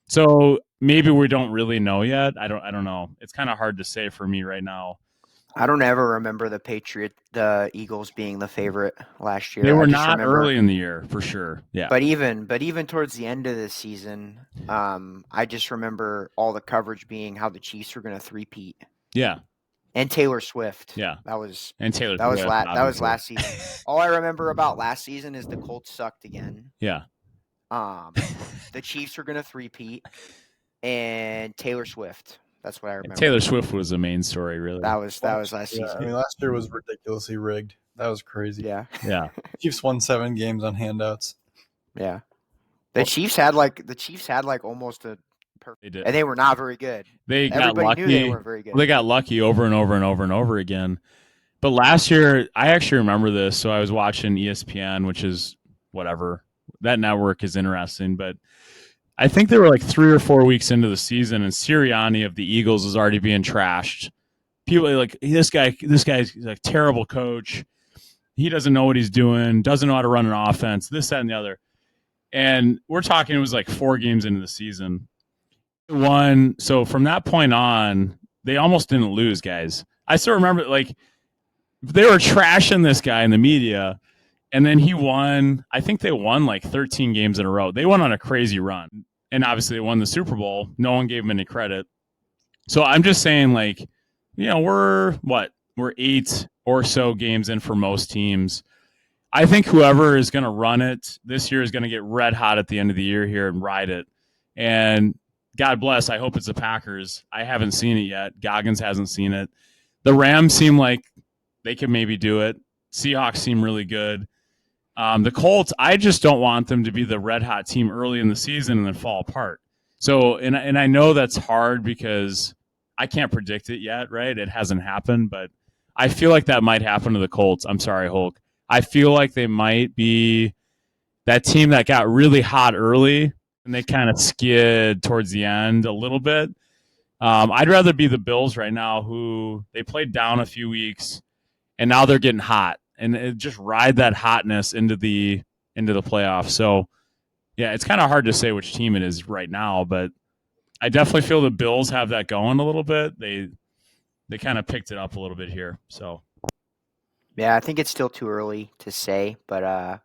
Speaker 3: so maybe we don't really know yet. I don't know. It's kind of hard to say for me right now.
Speaker 2: I don't ever remember the Eagles being the favorite last year.
Speaker 3: They were
Speaker 2: I just
Speaker 3: not
Speaker 2: remember,
Speaker 3: early in the year for sure. Yeah.
Speaker 2: but even towards the end of the season, I just remember all the coverage being how the Chiefs were going to three-peat.
Speaker 3: Yeah.
Speaker 2: And Taylor Swift.
Speaker 3: Yeah.
Speaker 2: And
Speaker 3: Taylor
Speaker 2: that was
Speaker 3: Swift,
Speaker 2: that was
Speaker 3: obviously.
Speaker 2: last season. All I remember about last season is the Colts sucked again.
Speaker 3: Yeah.
Speaker 2: The Chiefs were going to three-peat, and Taylor Swift. That's what I remember.
Speaker 3: Taylor Swift was the main story, really.
Speaker 2: That was last
Speaker 1: Yeah,
Speaker 2: season.
Speaker 1: I mean, last year was ridiculously rigged. That was crazy.
Speaker 2: Yeah.
Speaker 3: Yeah.
Speaker 1: Chiefs won 7 games on handouts.
Speaker 2: Yeah. The Chiefs had like almost a perfect,
Speaker 3: They did.
Speaker 2: and they were not very good.
Speaker 3: Everybody
Speaker 2: knew they weren't very good.
Speaker 3: They got lucky over and over and over and over again. But last year, I actually remember this. So I was watching ESPN, which is whatever. That network is interesting. But I think they were like 3 or 4 weeks into the season, and Sirianni of the Eagles is already being trashed. People are like, this guy's a terrible coach. He doesn't know what he's doing, doesn't know how to run an offense, this, that, and the other. And we're talking, it was like 4 games into the season. So from that point on, they almost didn't lose, guys. I still remember, like, they were trashing this guy in the media, and then he won. I think they won like 13 games in a row. They went on a crazy run, and obviously they won the Super Bowl. No one gave them any credit. So I'm just saying, like, we're 8 or so games in for most teams. I think whoever is going to run it this year is going to get red hot at the end of the year here and ride it. And God bless, I hope it's the Packers. I haven't seen it yet. Goggins hasn't seen it. The Rams seem like they could maybe do it. Seahawks seem really good. The Colts, I just don't want them to be the red hot team early in the season and then fall apart. So, and I know that's hard because I can't predict it yet, right? It hasn't happened, but I feel like that might happen to the Colts. I'm sorry, Hulk. I feel like they might be that team that got really hot early and they kind of skid towards the end a little bit. I'd rather be the Bills right now, who they played down a few weeks and now they're getting hot, and just ride that hotness into the playoffs. So yeah, it's kind of hard to say which team it is right now, but I definitely feel the Bills have that going a little bit. They kind of picked it up a little bit here. So
Speaker 2: Yeah, I think it's still too early to say, but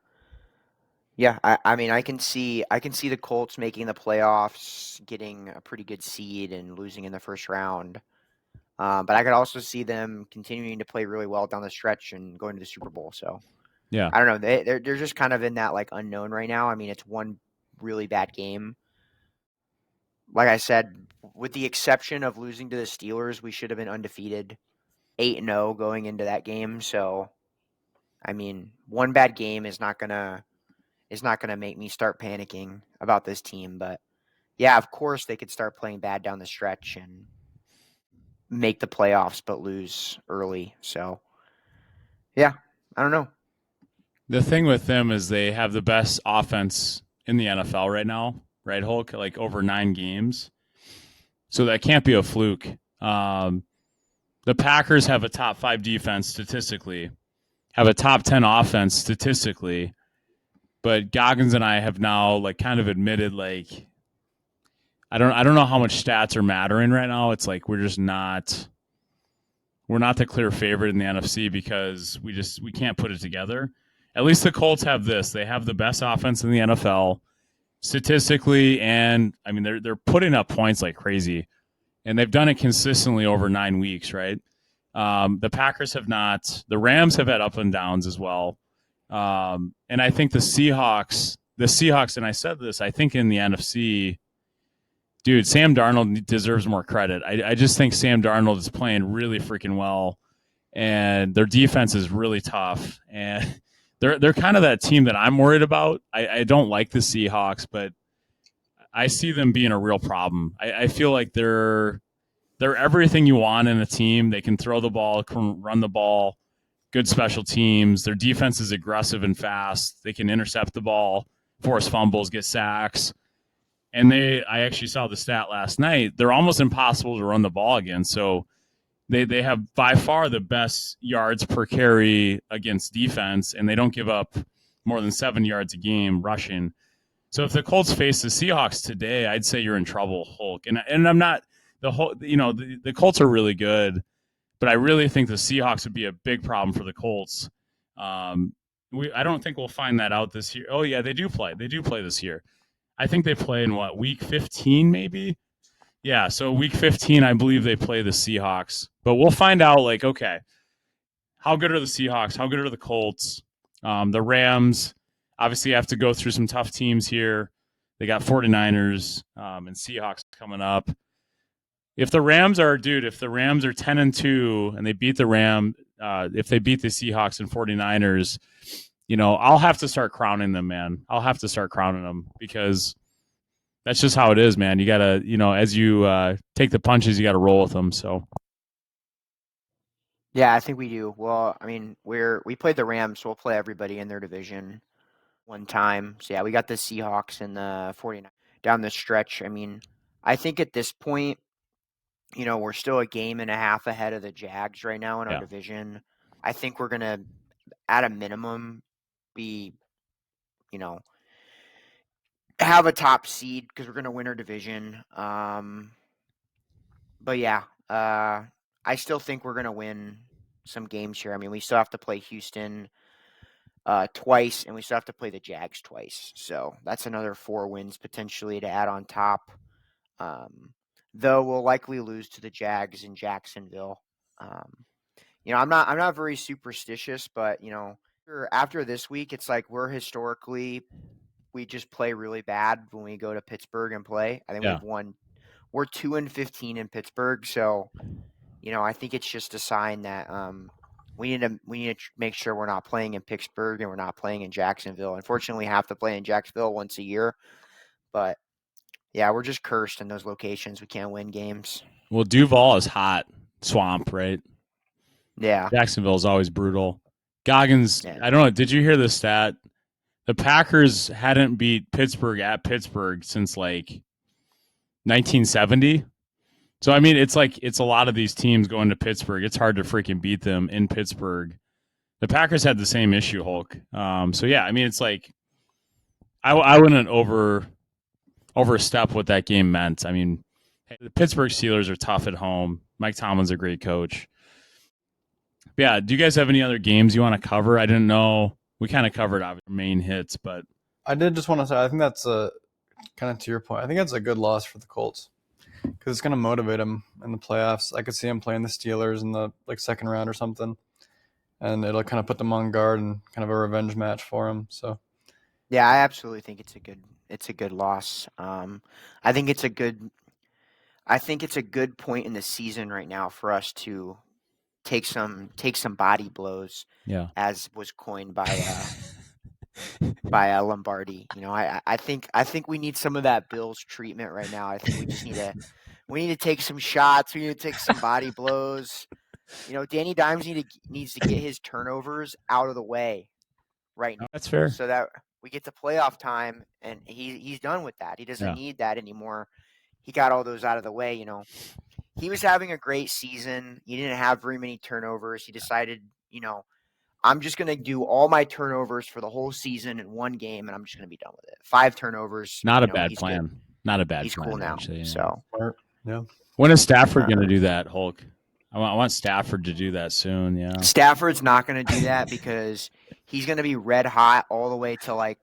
Speaker 2: yeah, I mean, I can see the Colts making the playoffs, getting a pretty good seed, and losing in the first round. But I could also see them continuing to play really well down the stretch and going to the Super Bowl. So
Speaker 3: yeah,
Speaker 2: I don't know. They're just kind of in that like unknown right now. I mean, it's one really bad game. Like I said, with the exception of losing to the Steelers, we should have been undefeated, 8-0 going into that game. So, I mean, one bad game is not gonna make me start panicking about this team. But yeah, of course they could start playing bad down the stretch and make the playoffs but lose early. So, yeah, I don't know.
Speaker 3: The thing with them is they have the best offense in the NFL right now, right, Hulk? Like over 9 games. So that can't be a fluke. The Packers have a top 5 defense statistically, have a top 10 offense statistically, but Goggins and I have now like kind of admitted like I don't know how much stats are mattering right now. It's like we're not the clear favorite in the NFC because we can't put it together. At least the Colts have this. They have the best offense in the NFL statistically, and I mean they're putting up points like crazy, and they've done it consistently over 9 weeks, right? The Packers have not. The Rams have had up and downs as well, and I think the Seahawks, and I said this, I think in the NFC, dude, Sam Darnold deserves more credit. I just think Sam Darnold is playing really freaking well, and their defense is really tough, and they're kind of that team that I'm worried about. I don't like the Seahawks, but I see them being a real problem. I feel like they're everything you want in a team. They can throw the ball, can run the ball, good special teams. Their defense is aggressive and fast. They can intercept the ball, force fumbles, get sacks. And I actually saw the stat last night. They're almost impossible to run the ball against. So they have by far the best yards per carry against defense, and they don't give up more than 7 yards a game rushing. So if the Colts face the Seahawks today, I'd say you're in trouble, Hulk. And I'm not the whole. The Colts are really good, but I really think the Seahawks would be a big problem for the Colts. I don't think we'll find that out this year. Oh yeah, they do play. They do play this year. I think they play in week 15 maybe. Yeah, so week 15, I believe they play the Seahawks. But we'll find out, like, okay, how good are the Seahawks? How good are the Colts? The Rams obviously have to go through some tough teams here. They got 49ers and Seahawks coming up. If the Rams are 10-2 and they beat if they beat the Seahawks and 49ers, I'll have to start crowning them, man. I'll have to start crowning them because that's just how it is, man. You gotta, as you take the punches, you gotta roll with them. So,
Speaker 2: Yeah, I think we do. Well, I mean, we played the Rams, so we'll play everybody in their division one time. So yeah, we got the Seahawks and the 49 down the stretch. I mean, I think at this point, we're still a game and a half ahead of the Jags right now in our
Speaker 3: yeah.
Speaker 2: division. I think we're gonna, at a minimum, be, have a top seed because we're gonna win our division. But yeah, I still think we're gonna win some games here. I mean, we still have to play Houston twice, and we still have to play the Jags twice. So that's another 4 wins potentially to add on top. Though we'll likely lose to the Jags in Jacksonville. I'm not very superstitious, but after this week, it's like we just play really bad when we go to Pittsburgh and play. I think
Speaker 3: Yeah.
Speaker 2: we're 2-15 in Pittsburgh, so I think it's just a sign that we need to make sure we're not playing in Pittsburgh and we're not playing in Jacksonville. Unfortunately, we have to play in Jacksonville once a year, but yeah, we're just cursed in those locations. We can't win games.
Speaker 3: Well, Duval is hot swamp, right?
Speaker 2: Yeah.
Speaker 3: Jacksonville is always brutal. Goggins,
Speaker 2: Yeah.
Speaker 3: I don't know. Did you hear the stat? The Packers hadn't beat Pittsburgh at Pittsburgh since like 1970. So I mean, it's a lot of these teams going to Pittsburgh. It's hard to freaking beat them in Pittsburgh. The Packers had the same issue, Hulk. So yeah, I mean, it's like I wouldn't overstep what that game meant. I mean, the Pittsburgh Steelers are tough at home. Mike Tomlin's a great coach. But yeah, do you guys have any other games you want to cover? I didn't know. We kind of covered our main hits, but
Speaker 1: I did just want to say, I think that's kind of to your point. I think that's a good loss for the Colts because it's going to motivate them in the playoffs. I could see them playing the Steelers in the second round or something, and it'll kind of put them on guard and kind of a revenge match for them. So
Speaker 2: Yeah, I absolutely think it's a good loss. I think it's a good point in the season right now for us to take some body blows,
Speaker 3: yeah,
Speaker 2: as was coined by by Lombardi. You know, I think we need some of that Bills treatment right now. I think we just need to take some shots. We need to take some body blows. You know, Danny Dimes needs to get his turnovers out of the way right now,
Speaker 3: That's fair.
Speaker 2: so that we get to playoff time, and he's done with that. He doesn't need that anymore. He got all those out of the way. You know, he was having a great season. He didn't have very many turnovers. He decided, you know, I'm just going to do all my turnovers for the whole season in one game, and I'm just going to be done with it. 5 turnovers.
Speaker 3: Not a
Speaker 2: know,
Speaker 3: bad
Speaker 2: he's
Speaker 3: plan.
Speaker 2: good.
Speaker 3: Not a bad
Speaker 2: He's
Speaker 3: plan,
Speaker 2: cool now.
Speaker 3: actually. Yeah.
Speaker 2: So,
Speaker 1: Yeah.
Speaker 3: When is Stafford going to do that, Hulk? I want Stafford to do that soon. Yeah.
Speaker 2: Stafford's not going to do that because he's going to be red hot all the way to, like,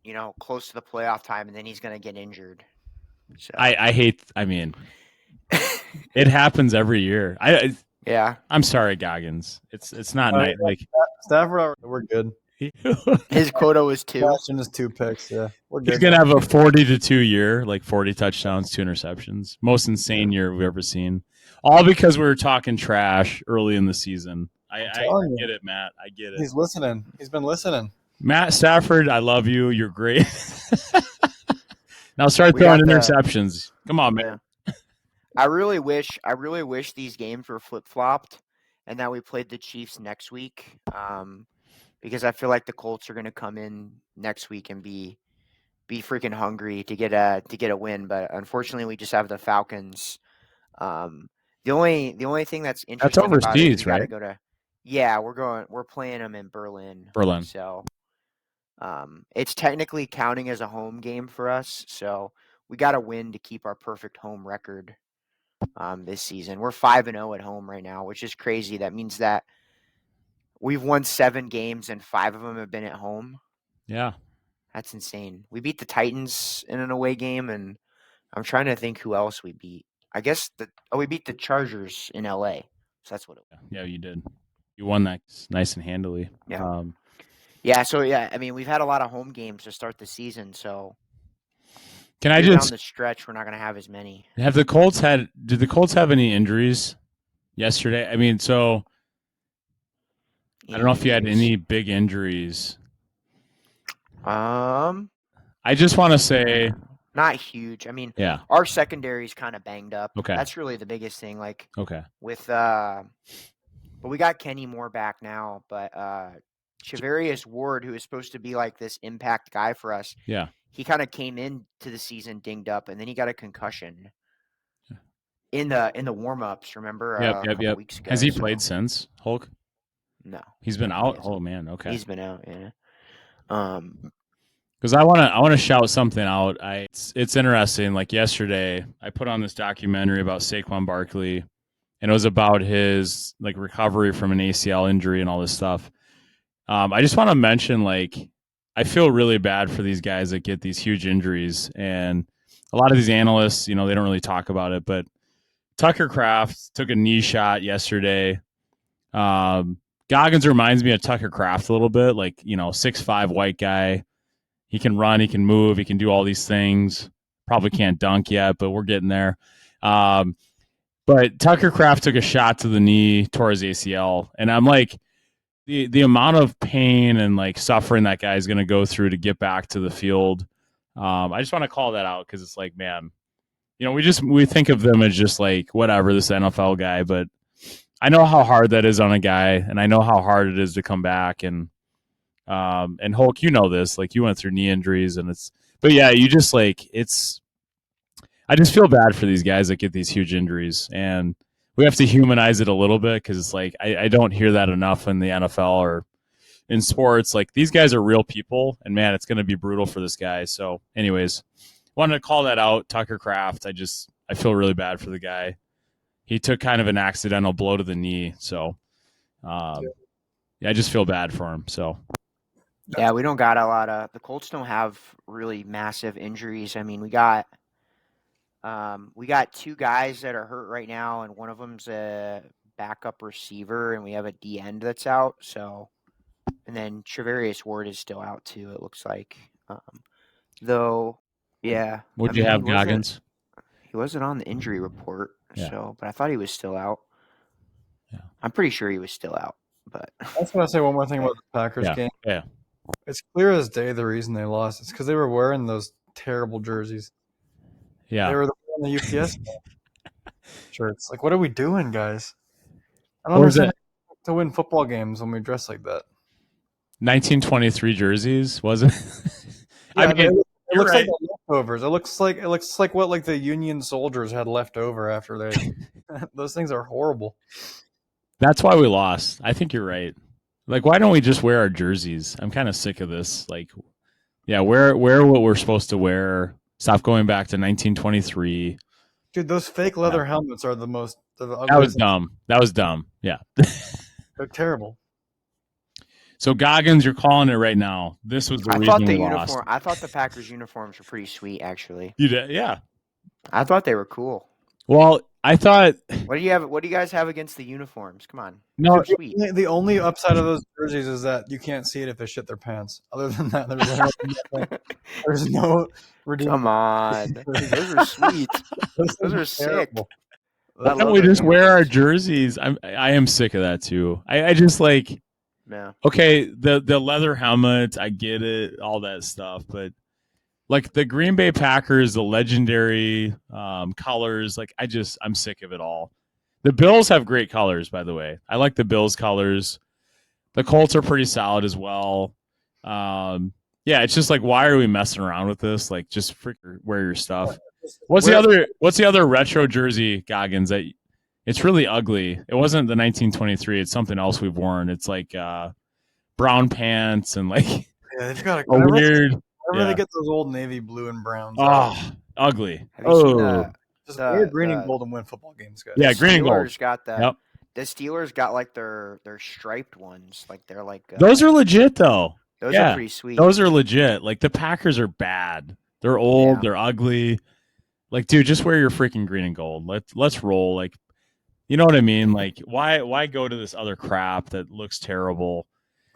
Speaker 2: you know, close to the playoff time, and then he's going to get injured. So
Speaker 3: I hate. I mean, it happens every year.
Speaker 2: Yeah.
Speaker 3: I'm sorry, Goggins. It's not nice. Like
Speaker 1: Stafford, we're good.
Speaker 2: His quota was 2.
Speaker 1: Boston is 2 picks. Yeah, we're good.
Speaker 3: He's gonna have a 40-2 year, like 40 touchdowns, 2 interceptions. Most insane year we've ever seen. All because we were talking trash early in the season. I get it, Matt. I get it.
Speaker 1: He's listening. He's been listening.
Speaker 3: Matt Stafford, I love you. You're great. Now start throwing interceptions. Come on, man.
Speaker 2: I really wish these games were flip flopped, and that we played the Chiefs next week. Because I feel like the Colts are going to come in next week and be freaking hungry to get a win. But unfortunately, we just have the Falcons. The only thing that's interesting
Speaker 3: overseas,
Speaker 2: about it is we
Speaker 3: right?
Speaker 2: got to go to. Yeah, we're playing them in Berlin. So, it's technically counting as a home game for us. So we got to win to keep our perfect home record. This season we're 5-0 at home right now, which is crazy. That means that we've won 7 games and 5 of them have been at home.
Speaker 3: Yeah,
Speaker 2: that's insane. We beat the Titans in an away game, and I'm trying to think who else we beat. I guess we beat the Chargers in LA. So that's what it was.
Speaker 3: Yeah, you did. You won that nice and handily.
Speaker 2: Yeah. Yeah. So yeah, I mean, we've had a lot of home games to start the season. So
Speaker 3: can I just
Speaker 2: down the stretch, we're not going to have as many.
Speaker 3: Did the Colts have any injuries yesterday? I mean, so I don't know if you had any big injuries.
Speaker 2: I
Speaker 3: just want to say
Speaker 2: not huge. I mean,
Speaker 3: yeah,
Speaker 2: our secondary is kind of banged up.
Speaker 3: Okay,
Speaker 2: that's really the biggest thing. Like,
Speaker 3: okay,
Speaker 2: with but we got Kenny Moore back now, but Charvarius Ward, who is supposed to be like this impact guy for us,
Speaker 3: yeah,
Speaker 2: he kind of came into the season dinged up, and then he got a concussion in the warm-ups. Remember? A couple weeks ago.
Speaker 3: Has he played since, Hulk?
Speaker 2: No,
Speaker 3: he's been out. Oh man, okay,
Speaker 2: he's been out. Yeah.
Speaker 3: Because I want to shout something out. It's interesting. Like yesterday, I put on this documentary about Saquon Barkley, and it was about his like recovery from an ACL injury and all this stuff. I just want to mention, like, I feel really bad for these guys that get these huge injuries, and a lot of these analysts, you know, they don't really talk about it. But Tucker Kraft took a knee shot yesterday. Goggins reminds me of Tucker Kraft a little bit, like, you know, 6'5" white guy. He can run, he can move, he can do all these things. Probably can't dunk yet, but we're getting there. But Tucker Kraft took a shot to the knee, tore his ACL, and I'm like, the amount of pain and like suffering that guy's going to go through to get back to the field. I just want to call that out because it's like, man, you know, we think of them as just like whatever, this NFL guy, but I know how hard that is on a guy, and I know how hard it is to come back. And Hulk, you know this, like you went through knee injuries, but yeah, you just like I just feel bad for these guys that get these huge injuries, and we have to humanize it a little bit because it's like I don't hear that enough in the NFL or in sports. Like, these guys are real people, and man, it's going to be brutal for this guy. So, anyways, wanted to call that out, Tucker Kraft. I feel really bad for the guy. He took kind of an accidental blow to the knee, so yeah, I just feel bad for him. So.
Speaker 2: Yeah, we don't got a lot of the Colts don't have really massive injuries. I mean, we got 2 guys that are hurt right now, and one of them's a backup receiver, and we have a D end that's out. So, and then Charvarius Ward is still out too. It looks like, though. Yeah.
Speaker 3: What'd you have, Goggins?
Speaker 2: He wasn't on the injury report,
Speaker 3: Yeah.
Speaker 2: so but I thought he was still out.
Speaker 3: Yeah.
Speaker 2: I'm pretty sure he was still out. But
Speaker 1: I just want to say one more thing about the Packers game.
Speaker 3: Yeah.
Speaker 1: It's clear as day the reason they lost. It's because they were wearing those terrible jerseys.
Speaker 3: Yeah.
Speaker 1: They were on the UPS shirts. Like, what are we doing, guys? I don't
Speaker 3: What was
Speaker 1: understand
Speaker 3: it?
Speaker 1: to win football games when we dress like that.
Speaker 3: 1923 jerseys, was it? I
Speaker 1: Yeah,
Speaker 3: mean,
Speaker 1: it
Speaker 3: you're
Speaker 1: looks like
Speaker 3: right.
Speaker 1: the leftovers. It looks like what like the Union soldiers had left over after they. Those things are horrible.
Speaker 3: That's why we lost. I think you're right. Like, why don't we just wear our jerseys? I'm kind of sick of this. Like, yeah, wear what we're supposed to wear. Stop going back to 1923.
Speaker 1: Dude, those fake leather helmets are the
Speaker 3: That was
Speaker 1: ugliest.
Speaker 3: dumb. That was dumb. Yeah.
Speaker 1: They're terrible.
Speaker 3: So Goggins, you're calling it right now. This was the
Speaker 2: I
Speaker 3: reason
Speaker 2: thought the
Speaker 3: we lost.
Speaker 2: uniform. I thought the Packers uniforms were pretty sweet, actually.
Speaker 3: You did, yeah.
Speaker 2: I thought they were cool.
Speaker 3: Well, I thought
Speaker 2: What do you have? What do you guys have against the uniforms? Come on,
Speaker 3: no.
Speaker 2: they're sweet.
Speaker 1: The only upside of those jerseys is that you can't see it if they shit their pants. Other than that, there's no redeeming.
Speaker 2: Come on, those are sweet. Those are sick.
Speaker 3: Why don't we just wear our jerseys? I am sick of that too. I just like
Speaker 2: Yeah.
Speaker 3: okay, the leather helmet, I get it, all that stuff, but like the Green Bay Packers, the legendary colors, like I'm sick of it all. The Bills have great colors, by the way. I like the Bills colors. The Colts are pretty solid as well. Yeah, it's just like, why are we messing around with this? Like, just wear your stuff. What's the other retro jersey, Goggins? That it's really ugly. It wasn't the 1923. It's something else we've worn. It's like brown pants and like
Speaker 1: Yeah, they've got
Speaker 3: a weird.
Speaker 1: Whenever they get those old navy blue and browns.
Speaker 3: Oh, ugly.
Speaker 2: Have you seen
Speaker 1: just wear green and gold and win football games, guys.
Speaker 3: Yeah, green and gold.
Speaker 2: Got that.
Speaker 3: Yep.
Speaker 2: The Steelers got like their striped ones. Like they're like
Speaker 3: those are legit though.
Speaker 2: Those are pretty sweet.
Speaker 3: Those are legit. Like the Packers are bad. They're old. Yeah. They're ugly. Like, dude, just wear your freaking green and gold. Let's roll. Like, you know what I mean? Like, why go to this other crap that looks terrible?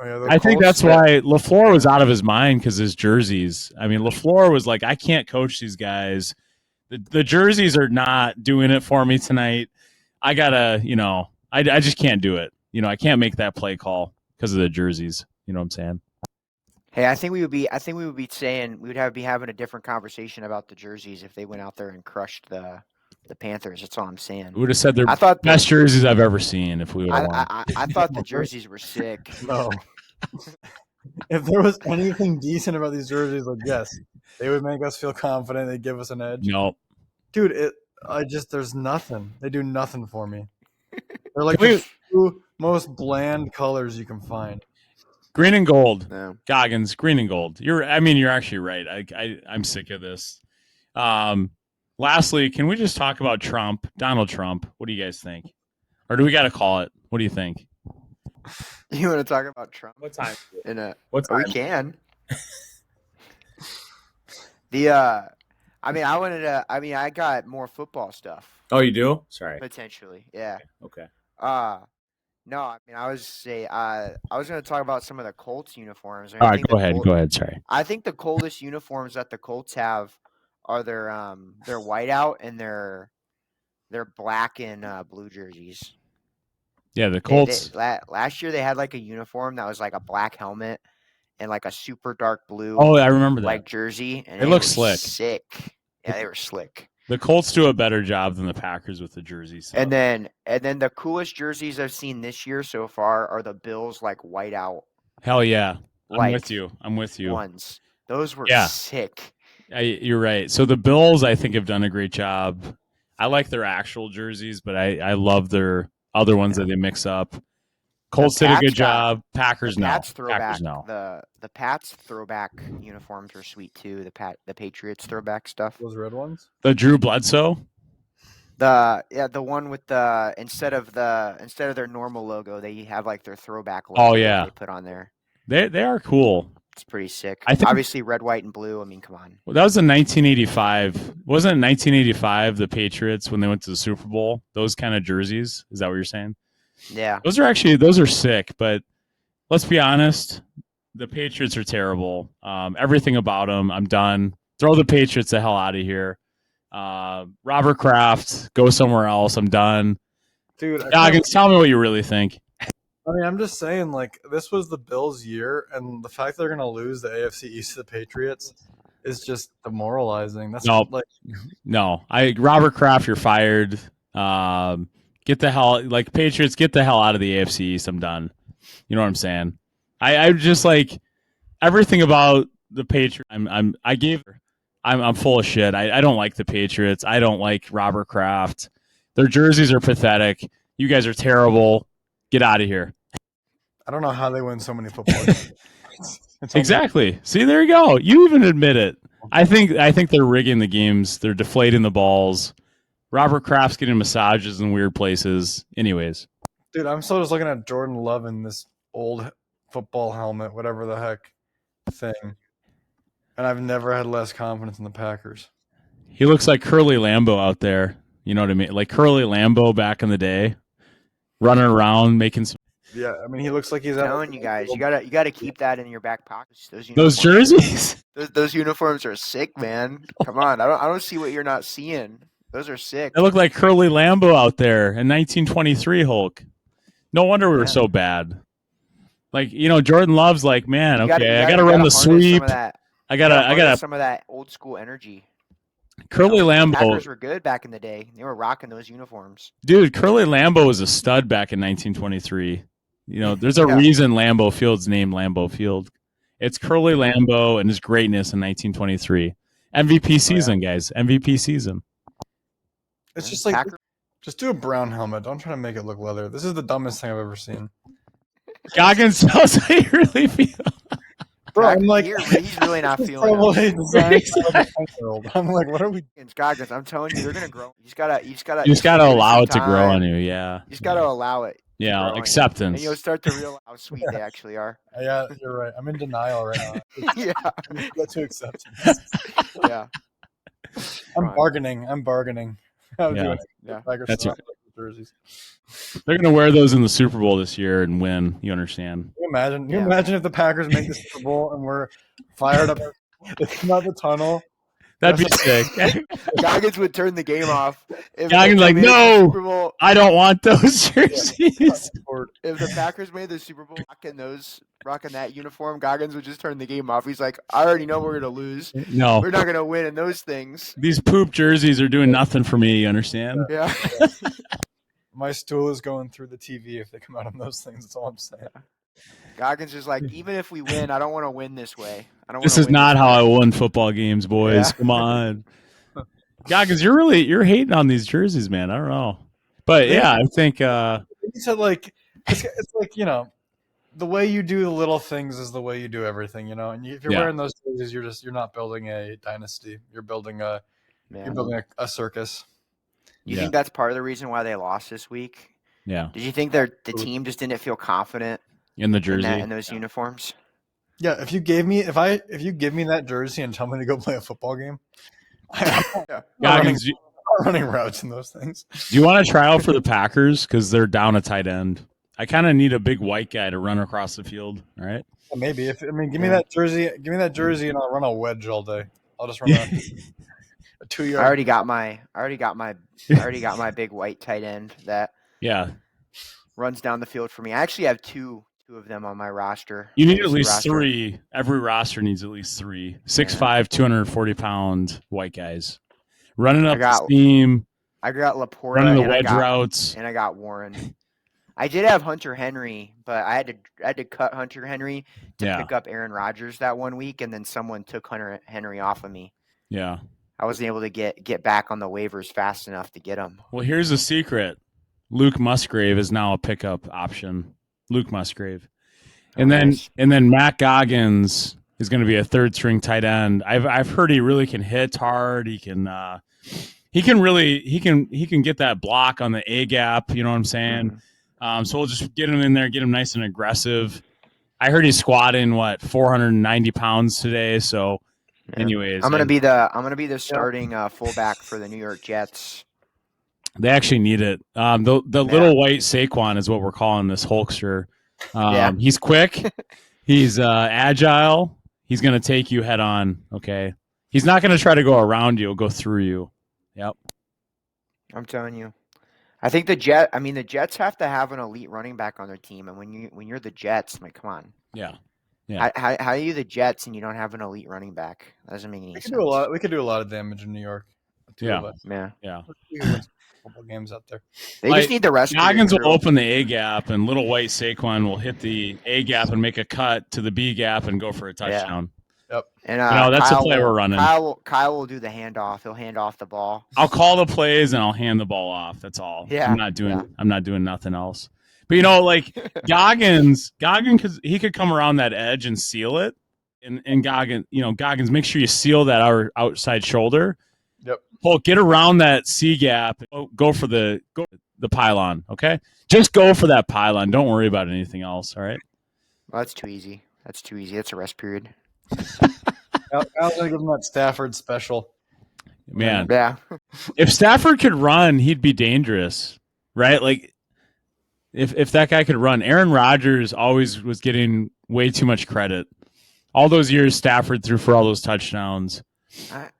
Speaker 3: Oh, yeah, I think that's why LaFleur was out of his mind because his jerseys. I mean, LaFleur was like, I can't coach these guys. The jerseys are not doing it for me tonight. I gotta, I just can't do it. I can't make that play call because of the jerseys. You know what I'm saying?
Speaker 2: Hey, I think we would be saying we would be having a different conversation about the jerseys if they went out there and crushed the Panthers. That's all I'm saying.
Speaker 3: We would have said they're best jerseys I've ever seen if we would have won.
Speaker 2: I thought the jerseys were sick.
Speaker 1: No. If there was anything decent about these jerseys, like yes, they would make us feel confident. They'd give us an edge.
Speaker 3: No,
Speaker 1: dude, there's nothing. They do nothing for me. They're like the two most bland colors you can find.
Speaker 3: Green and gold, Goggins. Green and gold. You're actually right. I'm sick of this. Lastly, can we just talk about Trump, Donald Trump? What do you guys think? Or do we got to call it? What do you think?
Speaker 2: You want to talk about Trump?
Speaker 3: What time?
Speaker 2: We can. I got more football stuff.
Speaker 3: Oh, you do? Sorry.
Speaker 2: Potentially, yeah.
Speaker 3: Okay.
Speaker 2: No, I was going to talk about some of the Colts uniforms.
Speaker 3: All right, go ahead. Sorry.
Speaker 2: I think the coldest uniforms that the Colts have are their whiteout and their black and blue jerseys.
Speaker 3: Yeah, the Colts.
Speaker 2: Last year they had like a uniform that was like a black helmet and like a super dark blue.
Speaker 3: Oh, I remember that.
Speaker 2: Like jersey, and
Speaker 3: they look slick.
Speaker 2: Sick. Yeah, they were slick.
Speaker 3: The Colts do a better job than the Packers with the jerseys. So.
Speaker 2: And then the coolest jerseys I've seen this year so far are the Bills like whiteout.
Speaker 3: Hell yeah. I'm with you.
Speaker 2: Ones. Those were sick.
Speaker 3: You're right. So the Bills, I think, have done a great job. I like their actual jerseys, but I love their other ones that they mix up. Colts did a good job. Packers no. Packers no.
Speaker 2: The Pats throwback uniforms were sweet too. The Patriots throwback stuff.
Speaker 1: Those red ones.
Speaker 3: The Drew Bledsoe.
Speaker 2: The one with the instead of their normal logo, they have like their throwback logo.
Speaker 3: Oh yeah.
Speaker 2: They put on there.
Speaker 3: They are cool.
Speaker 2: It's pretty sick.
Speaker 3: I think,
Speaker 2: obviously red, white, and blue. I mean, come on.
Speaker 3: Well, that was in 1985. Wasn't it 1985 the Patriots when they went to the Super Bowl? Those kind of jerseys. Is that what you're saying?
Speaker 2: Yeah.
Speaker 3: Those are sick, but let's be honest. The Patriots are terrible. Everything about them, I'm done. Throw the Patriots the hell out of here. Robert Kraft, go somewhere else. I'm done.
Speaker 1: Dude,
Speaker 3: Goggins, tell me what you really think.
Speaker 1: I mean, I'm just saying, like, this was the Bills' year, and the fact they're going to lose the AFC East to the Patriots is just demoralizing. That's
Speaker 3: No,
Speaker 1: like,
Speaker 3: no. Robert Kraft, you're fired. Get the hell, like Patriots, get the hell out of the AFC East. I'm done. You know what I'm saying? I just like everything about the Patriots. I'm full of shit. I don't like the Patriots. I don't like Robert Kraft. Their jerseys are pathetic. You guys are terrible. Get out of here.
Speaker 1: I don't know how they win so many football games. It's
Speaker 3: Exactly. See, there you go. You even admit it. I think they're rigging the games. They're deflating the balls. Robert Kraft's getting massages in weird places. Anyways,
Speaker 1: Dude, I'm still just looking at Jordan Love in this old football helmet, whatever the heck thing. And I've never had less confidence in the Packers.
Speaker 3: he looks like Curly Lambeau out there. You know what I mean? Like Curly Lambeau back in the day, running around making some
Speaker 1: Yeah, I mean, he looks like he's
Speaker 2: I'm
Speaker 1: at
Speaker 2: telling you guys, you gotta keep that in your back pocket.
Speaker 3: those jerseys.
Speaker 2: Those uniforms are sick, man. Come on, I don't see what you're not seeing. Those are sick.
Speaker 3: They look like Curly Lambeau out there in 1923 Hulk. No wonder we were
Speaker 2: Yeah.
Speaker 3: so bad. Like, Jordan Love's like, man,
Speaker 2: You
Speaker 3: okay,
Speaker 2: gotta- you
Speaker 3: I
Speaker 2: gotta-
Speaker 3: gotta
Speaker 2: you
Speaker 3: run
Speaker 2: gotta
Speaker 3: the
Speaker 2: harness some
Speaker 3: sweep.
Speaker 2: of that.
Speaker 3: I
Speaker 2: You
Speaker 3: gotta
Speaker 2: harness some of that old school energy.
Speaker 3: Curly
Speaker 2: The
Speaker 3: Lambeau.
Speaker 2: Packers were good back in the day. They were rocking those uniforms.
Speaker 3: Dude, Curly Lambeau was a stud back in 1923. There's a
Speaker 2: Yeah.
Speaker 3: reason Lambeau Field's named Lambeau Field. It's Curly Lambeau and his greatness in 1923. MVP season, guys. MVP season.
Speaker 1: It's just like,
Speaker 2: Packers-
Speaker 1: just do a brown helmet. Don't try to make it look leather. This is the dumbest thing I've ever seen.
Speaker 3: Goggins tells how you really feel.
Speaker 1: Bro, I'm like,
Speaker 2: he's really not feeling it.
Speaker 1: probably designed for a 10-year-old. I'm like, what are we?
Speaker 2: It's Goggins. I'm telling you, they're gonna grow. You just gotta
Speaker 3: You just gotta
Speaker 2: give
Speaker 3: allow
Speaker 2: some
Speaker 3: it to grow
Speaker 2: time.
Speaker 3: on you. Yeah.
Speaker 2: You just gotta allow it. to
Speaker 3: Yeah,
Speaker 2: grow on you.
Speaker 3: acceptance.
Speaker 2: And you'll start to realize how sweet they actually are.
Speaker 1: Yeah, you're right. I'm in denial right now.
Speaker 2: Yeah,
Speaker 1: Get to acceptance.
Speaker 2: yeah.
Speaker 1: I'm
Speaker 2: Right.
Speaker 1: bargaining. How
Speaker 3: Yeah.
Speaker 1: do I?
Speaker 2: Yeah.
Speaker 1: Packers
Speaker 3: That's
Speaker 1: still
Speaker 3: right.
Speaker 1: have jerseys.
Speaker 3: They're gonna wear those in the Super Bowl this year and win. You understand?
Speaker 1: Can you imagine? Can you
Speaker 2: Yeah.
Speaker 1: imagine if the Packers make the Super Bowl and we're fired up? They come out the tunnel.
Speaker 3: That'd be sick.
Speaker 2: Goggins would turn the game off. If
Speaker 3: Goggins
Speaker 2: they
Speaker 3: like,
Speaker 2: made the
Speaker 3: no!
Speaker 2: Super Bowl,
Speaker 3: I don't want those jerseys.
Speaker 2: if the Packers made the Super Bowl rocking that uniform, Goggins would just turn the game off. He's like, I already know we're gonna lose.
Speaker 3: No.
Speaker 2: We're not gonna win in those things.
Speaker 3: These poop jerseys are doing nothing for me, you understand?
Speaker 2: Yeah.
Speaker 1: My stool is going through the TV if they come out on those things. That's all I'm saying.
Speaker 2: Goggins is like, even if we win, I don't want to win this way.
Speaker 3: This is not how I won football games, boys.
Speaker 2: Yeah.
Speaker 3: Come on. Goggins, you're hating on these jerseys, man. I don't know. But yeah, I think
Speaker 1: He said like it's like the way you do the little things is the way you do everything. And if you're
Speaker 3: Yeah.
Speaker 1: wearing those jerseys, you're not building a dynasty. You're building a circus.
Speaker 2: You think that's part of the reason why they lost this week?
Speaker 3: yeah,
Speaker 2: Did you think the team just didn't feel confident
Speaker 3: in the
Speaker 2: in
Speaker 3: jersey.
Speaker 2: those uniforms?
Speaker 1: Yeah, if you give me that jersey and tell me to go play a football game, I'm
Speaker 3: Goggins,
Speaker 1: not running routes in those things.
Speaker 3: do you want to try out for the Packers because they're down a tight end? I kind of need a big white guy to run across the field. All right.
Speaker 1: Maybe give me that jersey, and I'll run a wedge all day. I'll just run a 2-yard.
Speaker 2: I already got my big white tight end that
Speaker 3: Yeah.
Speaker 2: runs down the field for me. I actually have two of them on my roster.
Speaker 3: You need at
Speaker 2: fantasy
Speaker 3: least
Speaker 2: roster.
Speaker 3: 3. Every roster needs at least 3. 6'5", 240-pound white guys. Running up the seam,
Speaker 2: I got Laporta
Speaker 3: running the
Speaker 2: and
Speaker 3: wedge routes.
Speaker 2: and I got Warren. I did have Hunter Henry, but I had to cut Hunter Henry to pick up Aaron Rodgers that one week, and then someone took Hunter Henry off of me.
Speaker 3: Yeah.
Speaker 2: I wasn't able to get back on the waivers fast enough to get him.
Speaker 3: Well, here's the secret. Luke Musgrave is now a pickup option. Luke Musgrave. And then Matt Goggins is going to be a third string tight end. I've heard he really can hit hard. He can get that block on the A gap, you know what I'm saying? So we'll just get him in there, get him nice and aggressive. I heard he's squatting 490 pounds today, so anyways,
Speaker 2: I'm gonna be the starting fullback for the New York Jets.
Speaker 3: they actually need it. The little white Saquon is what we're calling this Hulkster. He's quick. He's agile. He's going to take you head on. Okay. He's not going to try to go around you. He'll go through you. Yep.
Speaker 2: I'm telling you. I think the Jets have to have an elite running back on their team, and when you're the Jets, like, come on.
Speaker 3: Yeah. Yeah.
Speaker 2: How are you the Jets and you don't have an elite running back? That doesn't make any
Speaker 1: We
Speaker 2: sense.
Speaker 1: could do a lot of damage in New York. The two of us.
Speaker 2: Yeah.
Speaker 3: Yeah.
Speaker 1: We could win a couple games out there.
Speaker 2: They just need the rest of your
Speaker 3: Goggins will
Speaker 2: crew.
Speaker 3: open the A gap, and little white Saquon will hit the A gap and make a cut to the B gap and go for a touchdown.
Speaker 1: Yep.
Speaker 2: And
Speaker 3: that's the play we're running.
Speaker 2: Kyle will do the handoff. He'll hand off the ball.
Speaker 3: I'll call the plays and I'll hand the ball off. That's all.
Speaker 2: Yeah.
Speaker 3: I'm not doing nothing else. But like Goggins, he could come around that edge and seal it. And Goggins, make sure you seal that outside shoulder.
Speaker 1: Yep.
Speaker 3: Get around that C gap. Go for the pylon. Okay, just go for that pylon. Don't worry about anything else. All right.
Speaker 2: Well, that's too easy. That's a rest period.
Speaker 1: I was gonna give him that Stafford special.
Speaker 3: Man,
Speaker 2: Yeah.
Speaker 3: if Stafford could run, he'd be dangerous, right? Like, if that guy could run, Aaron Rodgers always was getting way too much credit. All those years Stafford threw for all those touchdowns.
Speaker 2: I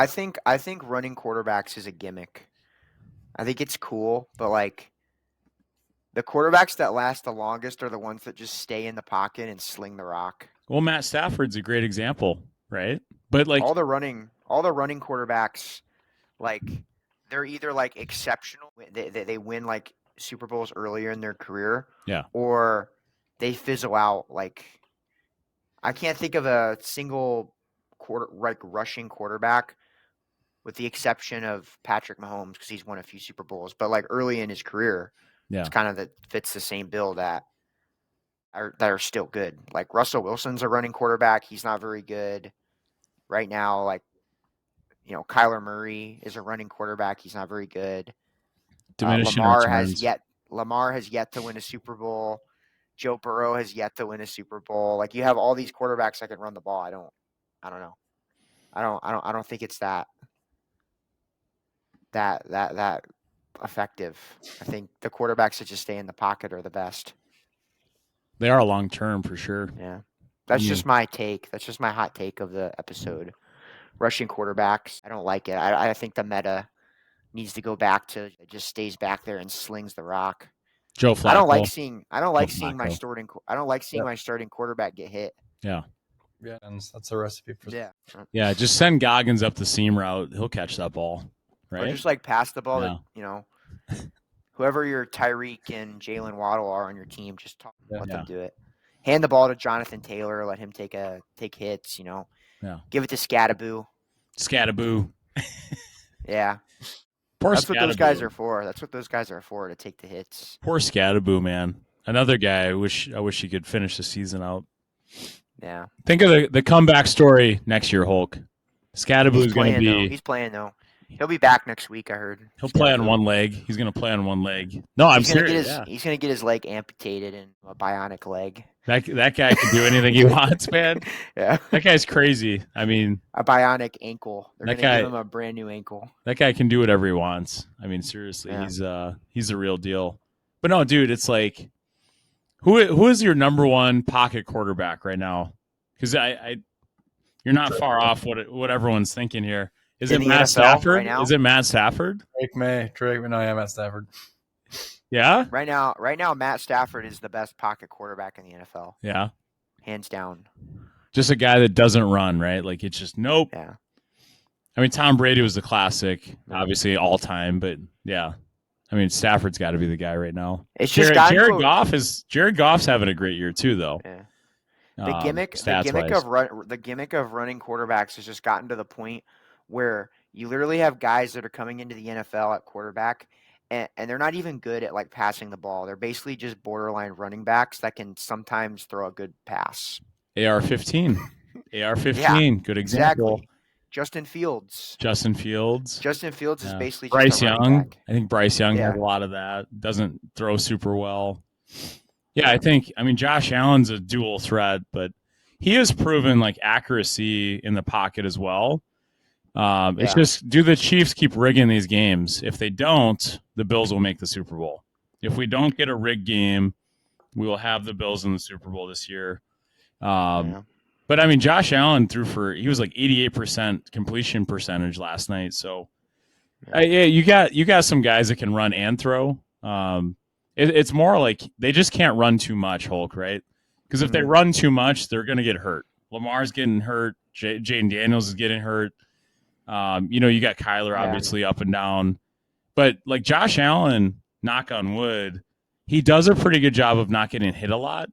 Speaker 2: think running quarterbacks is a gimmick. I think it's cool, but like the quarterbacks that last the longest are the ones that just stay in the pocket and sling the rock.
Speaker 3: Well, Matt Stafford's a great example, right? But like
Speaker 2: all the running quarterbacks, like they're either like exceptional, they win like Super Bowls earlier in their career,
Speaker 3: yeah,
Speaker 2: or they fizzle out. Like I can't think of a single rushing quarterback, with the exception of Patrick Mahomes because he's won a few Super Bowls. But like early in his career, it's kind of that fits the same bill that are still good. Like Russell Wilson's a running quarterback. He's not very good right now. Like, Kyler Murray is a running quarterback. He's not very good. Lamar has yet to win a Super Bowl. Joe Burrow has yet to win a Super Bowl. Like you have all these quarterbacks that can run the ball. I don't know. I don't think it's that effective. I think the quarterbacks that just stay in the pocket are the best.
Speaker 3: They are long term for sure.
Speaker 2: Yeah. That's just my take. That's just my hot take of the episode. Rushing quarterbacks, I don't like it. I think the meta needs to go back to it just stays back there and slings the rock.
Speaker 3: Joe Flacco.
Speaker 2: I don't like seeing my starting quarterback get hit.
Speaker 3: Yeah.
Speaker 1: Yeah, and that's a recipe for
Speaker 2: Yeah.
Speaker 3: Yeah, just send Goggins up the seam route. He'll catch that ball. Right?
Speaker 2: Or just like pass the ball to, whoever your Tyreek and Jalen Waddle are on your team, just let them do it. Hand the ball to Jonathan Taylor, let him take hits, Give it to Scattaboo. Yeah. That's what those guys are for. To take the hits.
Speaker 3: Poor Scattaboo, man. Another guy I wish he could finish the season out.
Speaker 2: Yeah.
Speaker 3: Think of the comeback story next year, Hulk. Scattaboo's going to be
Speaker 2: He's playing though. He'll be back next week, I heard.
Speaker 3: He'll play on one leg. He's going to play on one leg. No, I'm serious.
Speaker 2: He's going to get his leg amputated and a bionic leg.
Speaker 3: That guy can do anything he wants, man.
Speaker 2: Yeah.
Speaker 3: That guy's crazy. I mean,
Speaker 2: a bionic ankle. They're going to give him a brand new ankle.
Speaker 3: That guy can do whatever he wants. I mean, seriously, he's a real deal. But no, dude, it's like who is your number one pocket quarterback right now? Because you're not far off what everyone's thinking here. Is it Matt Stafford? Right, is it Matt Stafford?
Speaker 1: Drake May. No, yeah, Matt Stafford.
Speaker 3: Yeah?
Speaker 2: Right now, Matt Stafford is the best pocket quarterback in the NFL.
Speaker 3: Yeah.
Speaker 2: Hands down.
Speaker 3: Just a guy that doesn't run, right? Like, it's just, nope.
Speaker 2: Yeah.
Speaker 3: I mean, Tom Brady was the classic, obviously, all time, but yeah. I mean, Stafford's got to be the guy right now.
Speaker 2: It's just
Speaker 3: Jared Goff's having a great year, too, though.
Speaker 2: Yeah. The gimmick of running quarterbacks has just gotten to the point where you literally have guys that are coming into the NFL at quarterback, and they're not even good at like passing the ball. They're basically just borderline running backs that can sometimes throw a good pass.
Speaker 3: AR-15.
Speaker 2: Yeah,
Speaker 3: good example.
Speaker 2: Exactly. Justin Fields
Speaker 3: is
Speaker 2: basically just
Speaker 3: Bryce
Speaker 2: a
Speaker 3: Young.
Speaker 2: back.
Speaker 3: I think Bryce Young has a lot of that. Doesn't throw super well. Yeah, I mean, Josh Allen's a dual threat, but he has proven like accuracy in the pocket as well. It's just, do the Chiefs keep rigging these games? If they don't, the Bills will make the Super Bowl. If we don't get a rigged game, we will have the Bills in the Super Bowl this year. But I mean, Josh Allen he was like 88% completion percentage last night. So Yeah, you got some guys that can run and throw. It's more like they just can't run too much, Hulk, right? Because if they run too much, they're going to get hurt. Lamar's getting hurt. Jaden Daniels is getting hurt. You got Kyler obviously up and down, but like Josh Allen, knock on wood, he does a pretty good job of not getting hit a lot.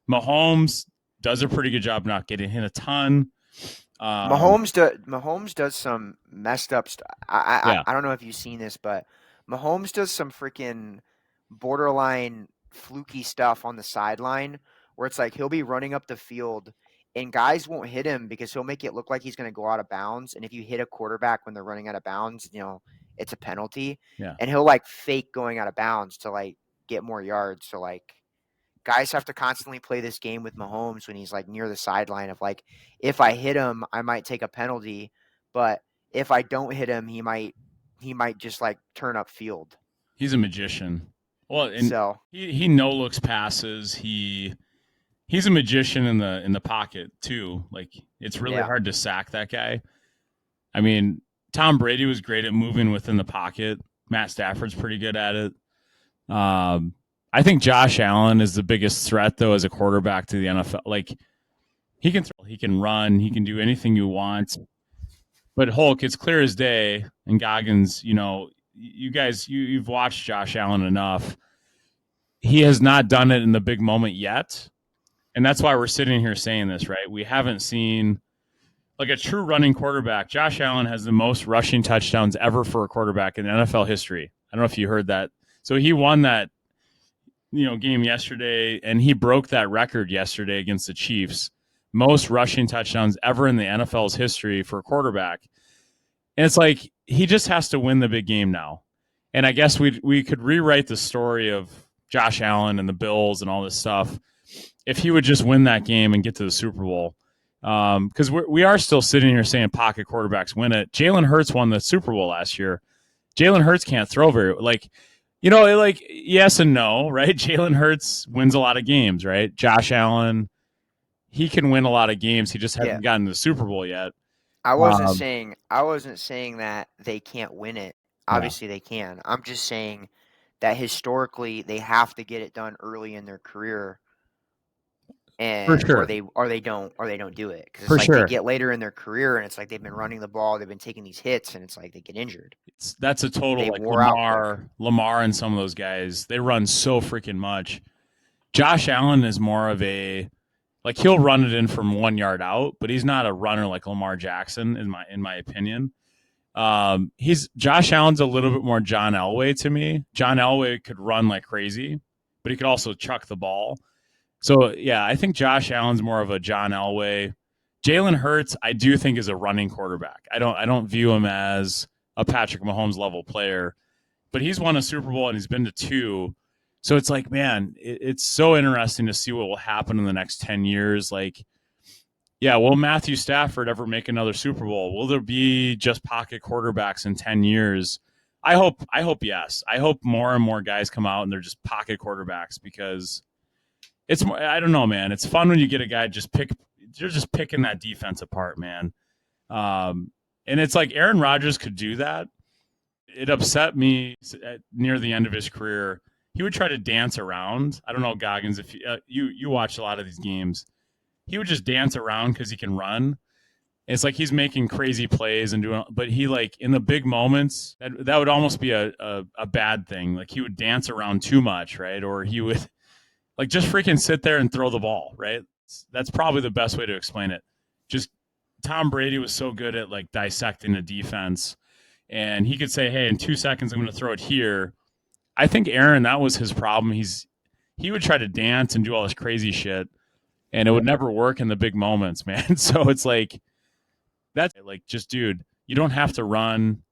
Speaker 3: Mahomes does a pretty good job not getting hit a ton.
Speaker 2: Mahomes does some messed up stuff.
Speaker 3: Yeah.
Speaker 2: I don't know if you've seen this, but Mahomes does some freaking borderline fluky stuff on the sideline where it's like he'll be running up the field and guys won't hit him because he'll make it look like he's going to go out of bounds. And if you hit a quarterback when they're running out of bounds, it's a penalty.
Speaker 3: Yeah.
Speaker 2: And he'll like fake going out of bounds to like get more yards. So like guys have to constantly play this game with Mahomes when he's like near the sideline of like, if I hit him, I might take a penalty, but if I don't hit him, he might just like turn up field.
Speaker 3: He's a magician. Well, and
Speaker 2: so
Speaker 3: he no looks passes. He's a magician in the pocket too. Like it's really hard to sack that guy. I mean, Tom Brady was great at moving within the pocket. Matt Stafford's pretty good at it. I think Josh Allen is the biggest threat though as a quarterback to the NFL. Like he can throw, he can run, he can do anything you want. But Hulk, it's clear as day, and Goggins, you guys, you've watched Josh Allen enough. He has not done it in the big moment yet. And that's why we're sitting here saying this, right? We haven't seen like a true running quarterback. Josh Allen has the most rushing touchdowns ever for a quarterback in NFL history. I don't know if you heard that. So he won that, game yesterday, and he broke that record yesterday against the Chiefs. Most rushing touchdowns ever in the NFL's history for a quarterback. And it's like he just has to win the big game now. And I guess we could rewrite the story of Josh Allen and the Bills and all this stuff if he would just win that game and get to the Super Bowl. Because we are still sitting here saying pocket quarterbacks win it. Jalen Hurts won the Super Bowl last year. Jalen Hurts can't throw very yes and no, right? Jalen Hurts wins a lot of games, right? Josh Allen, he can win a lot of games. He just hasn't gotten to the Super Bowl yet.
Speaker 2: I wasn't saying that they can't win it. Obviously they can. I'm just saying that historically they have to get it done early in their career. And
Speaker 3: for sure.
Speaker 2: or they don't do it. Because
Speaker 3: for
Speaker 2: like
Speaker 3: sure.
Speaker 2: They get later in their career and it's like they've been running the ball, they've been taking these hits, and it's like they get injured.
Speaker 3: That's a total
Speaker 2: They
Speaker 3: like
Speaker 2: wore out
Speaker 3: Lamar and some of those guys. They run so freaking much. Josh Allen is more of a like he'll run it in from 1 yard out, but he's not a runner like Lamar Jackson in my opinion. Josh Allen's a little bit more John Elway to me. John Elway could run like crazy, but he could also chuck the ball. So yeah, I think Josh Allen's more of a John Elway. Jalen Hurts, I do think is a running quarterback. I don't view him as a Patrick Mahomes level player, but he's won a Super Bowl and he's been to 2. So it's like, man, it's so interesting to see what will happen in the next 10 years. Like, yeah, will Matthew Stafford ever make another Super Bowl? Will there be just pocket quarterbacks in 10 years? I hope yes. I hope more and more guys come out and they're just pocket quarterbacks because it's more, I don't know, man. It's fun when you get a guy you're just picking that defense apart, man. And it's like Aaron Rodgers could do that. It upset me near the end of his career. He would try to dance around. I don't know, Goggins, if you watch a lot of these games. He would just dance around because he can run. It's like he's making crazy plays and doing, but he like in the big moments that would almost be a bad thing. Like he would dance around too much, right? Or he would like just freaking sit there and throw the ball, right? That's probably the best way to explain it. Just Tom Brady was so good at like dissecting the defense, and he could say, "Hey, in 2 seconds, I'm going to throw it here." I think Aaron, that was his problem. He would try to dance and do all this crazy shit, and it would never work in the big moments, man. So it's like that's like just, dude, you don't have to run.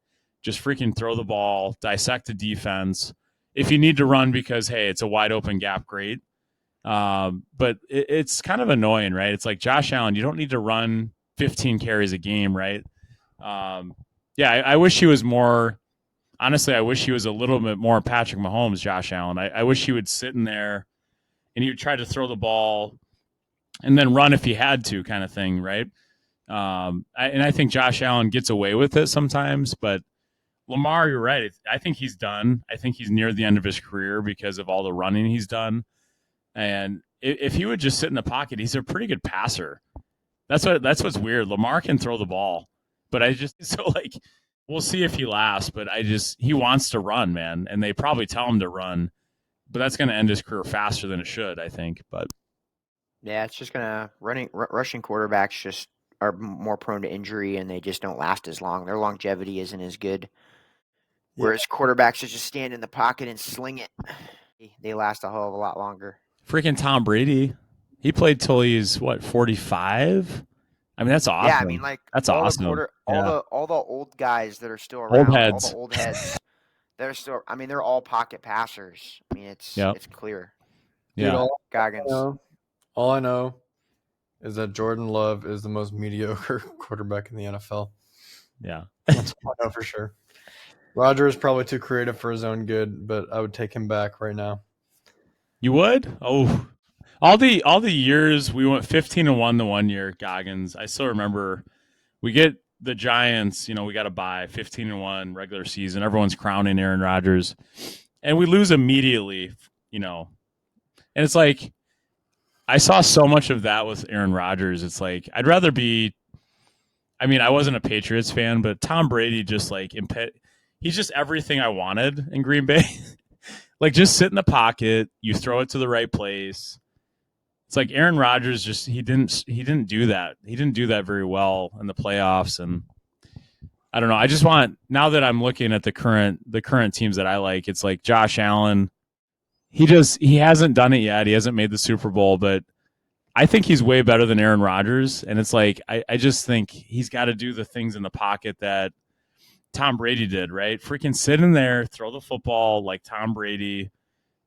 Speaker 3: Just freaking throw the ball, dissect the defense. If you need to run because hey, it's a wide open gap, great. But it's kind of annoying, right? It's like Josh Allen, you don't need to run 15 carries a game, right? I wish he was more. Honestly, I wish he was a little bit more Patrick Mahomes, Josh Allen. I wish he would sit in there and he would try to throw the ball and then run if he had to, kind of thing, right? And I think Josh Allen gets away with it sometimes, but Lamar, you're right. I think he's done. I think he's near the end of his career because of all the running he's done. And if he would just sit in the pocket, he's a pretty good passer. That's what's weird. Lamar can throw the ball, but I just so like we'll see if he lasts. But he wants to run, man, and they probably tell him to run, but that's going to end his career faster than it should, I think. But
Speaker 2: Yeah, it's just gonna rushing quarterbacks just are more prone to injury and they just don't last as long. Their longevity isn't as good.
Speaker 1: Yeah.
Speaker 2: Whereas quarterbacks that just stand in the pocket and sling it, they last a hell of a lot longer.
Speaker 3: freaking Tom Brady, he played till he's what 45. I mean, that's awesome.
Speaker 2: Yeah, I mean, like
Speaker 3: that's
Speaker 2: all
Speaker 3: awesome.
Speaker 2: all the old guys that are still
Speaker 3: Old
Speaker 2: around, all
Speaker 3: heads.
Speaker 2: the old heads, they're still. I mean, they're all pocket passers. I mean, it's clear.
Speaker 1: Dude,
Speaker 3: Yeah.
Speaker 2: Goggins.
Speaker 1: All I know is that Jordan Love is the most mediocre quarterback in the NFL.
Speaker 3: Yeah.
Speaker 1: That's all I know for sure. Roger is probably too creative for his own good, but I would take him back right now.
Speaker 3: You would? Oh, all the years we went 15-1 the one year, Goggins. I still remember we get the Giants. We got to buy 15-1 regular season. Everyone's crowning Aaron Rodgers, and we lose immediately. And it's like I saw so much of that with Aaron Rodgers. It's like I'd rather be. I mean, I wasn't a Patriots fan, but Tom Brady just like he's just everything I wanted in Green Bay. Like just sit in the pocket, you throw it to the right place. It's like Aaron Rodgers he didn't do that. He didn't do that very well in the playoffs, and I don't know. I just want now that I'm looking at the current teams that I like, it's like Josh Allen. He hasn't done it yet. He hasn't made the Super Bowl, but I think he's way better than Aaron Rodgers. And it's like I just think he's got to do the things in the pocket that Tom Brady did, right? Freaking sit in there, throw the football like Tom Brady.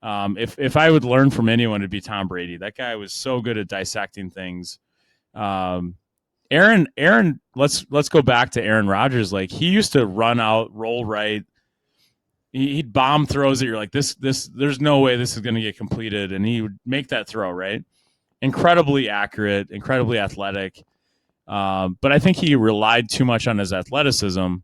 Speaker 3: If I would learn from anyone, it'd be Tom Brady. That guy was so good at dissecting things. Aaron, let's go back to Aaron Rodgers. Like he used to run out, roll right. He'd bomb throws that you're like, this, there's no way this is going to get completed. And he would make that throw, right? Incredibly accurate, incredibly athletic. But I think he relied too much on his athleticism.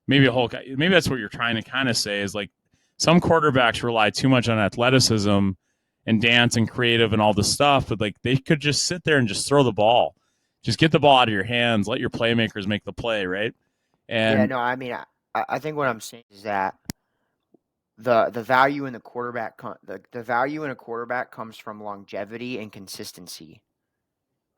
Speaker 3: Maybe that's what you're trying to kind of say is like some quarterbacks rely too much on athleticism and dance and creative and all this stuff, but like they could just sit there and just throw the ball. Just get the ball out of your hands, let your playmakers make the play, right? And
Speaker 2: yeah, no, I mean, I think what I'm saying is that the value in the quarterback the value in a quarterback comes from longevity and consistency.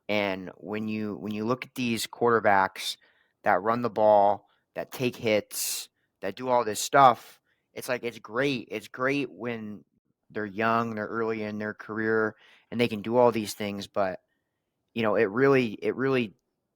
Speaker 2: And when you look at these quarterbacks that run the ball, that take hits, that do all this stuff, it's like it's great. It's great when they're young, they're early in their career, and they can do all these things. But it really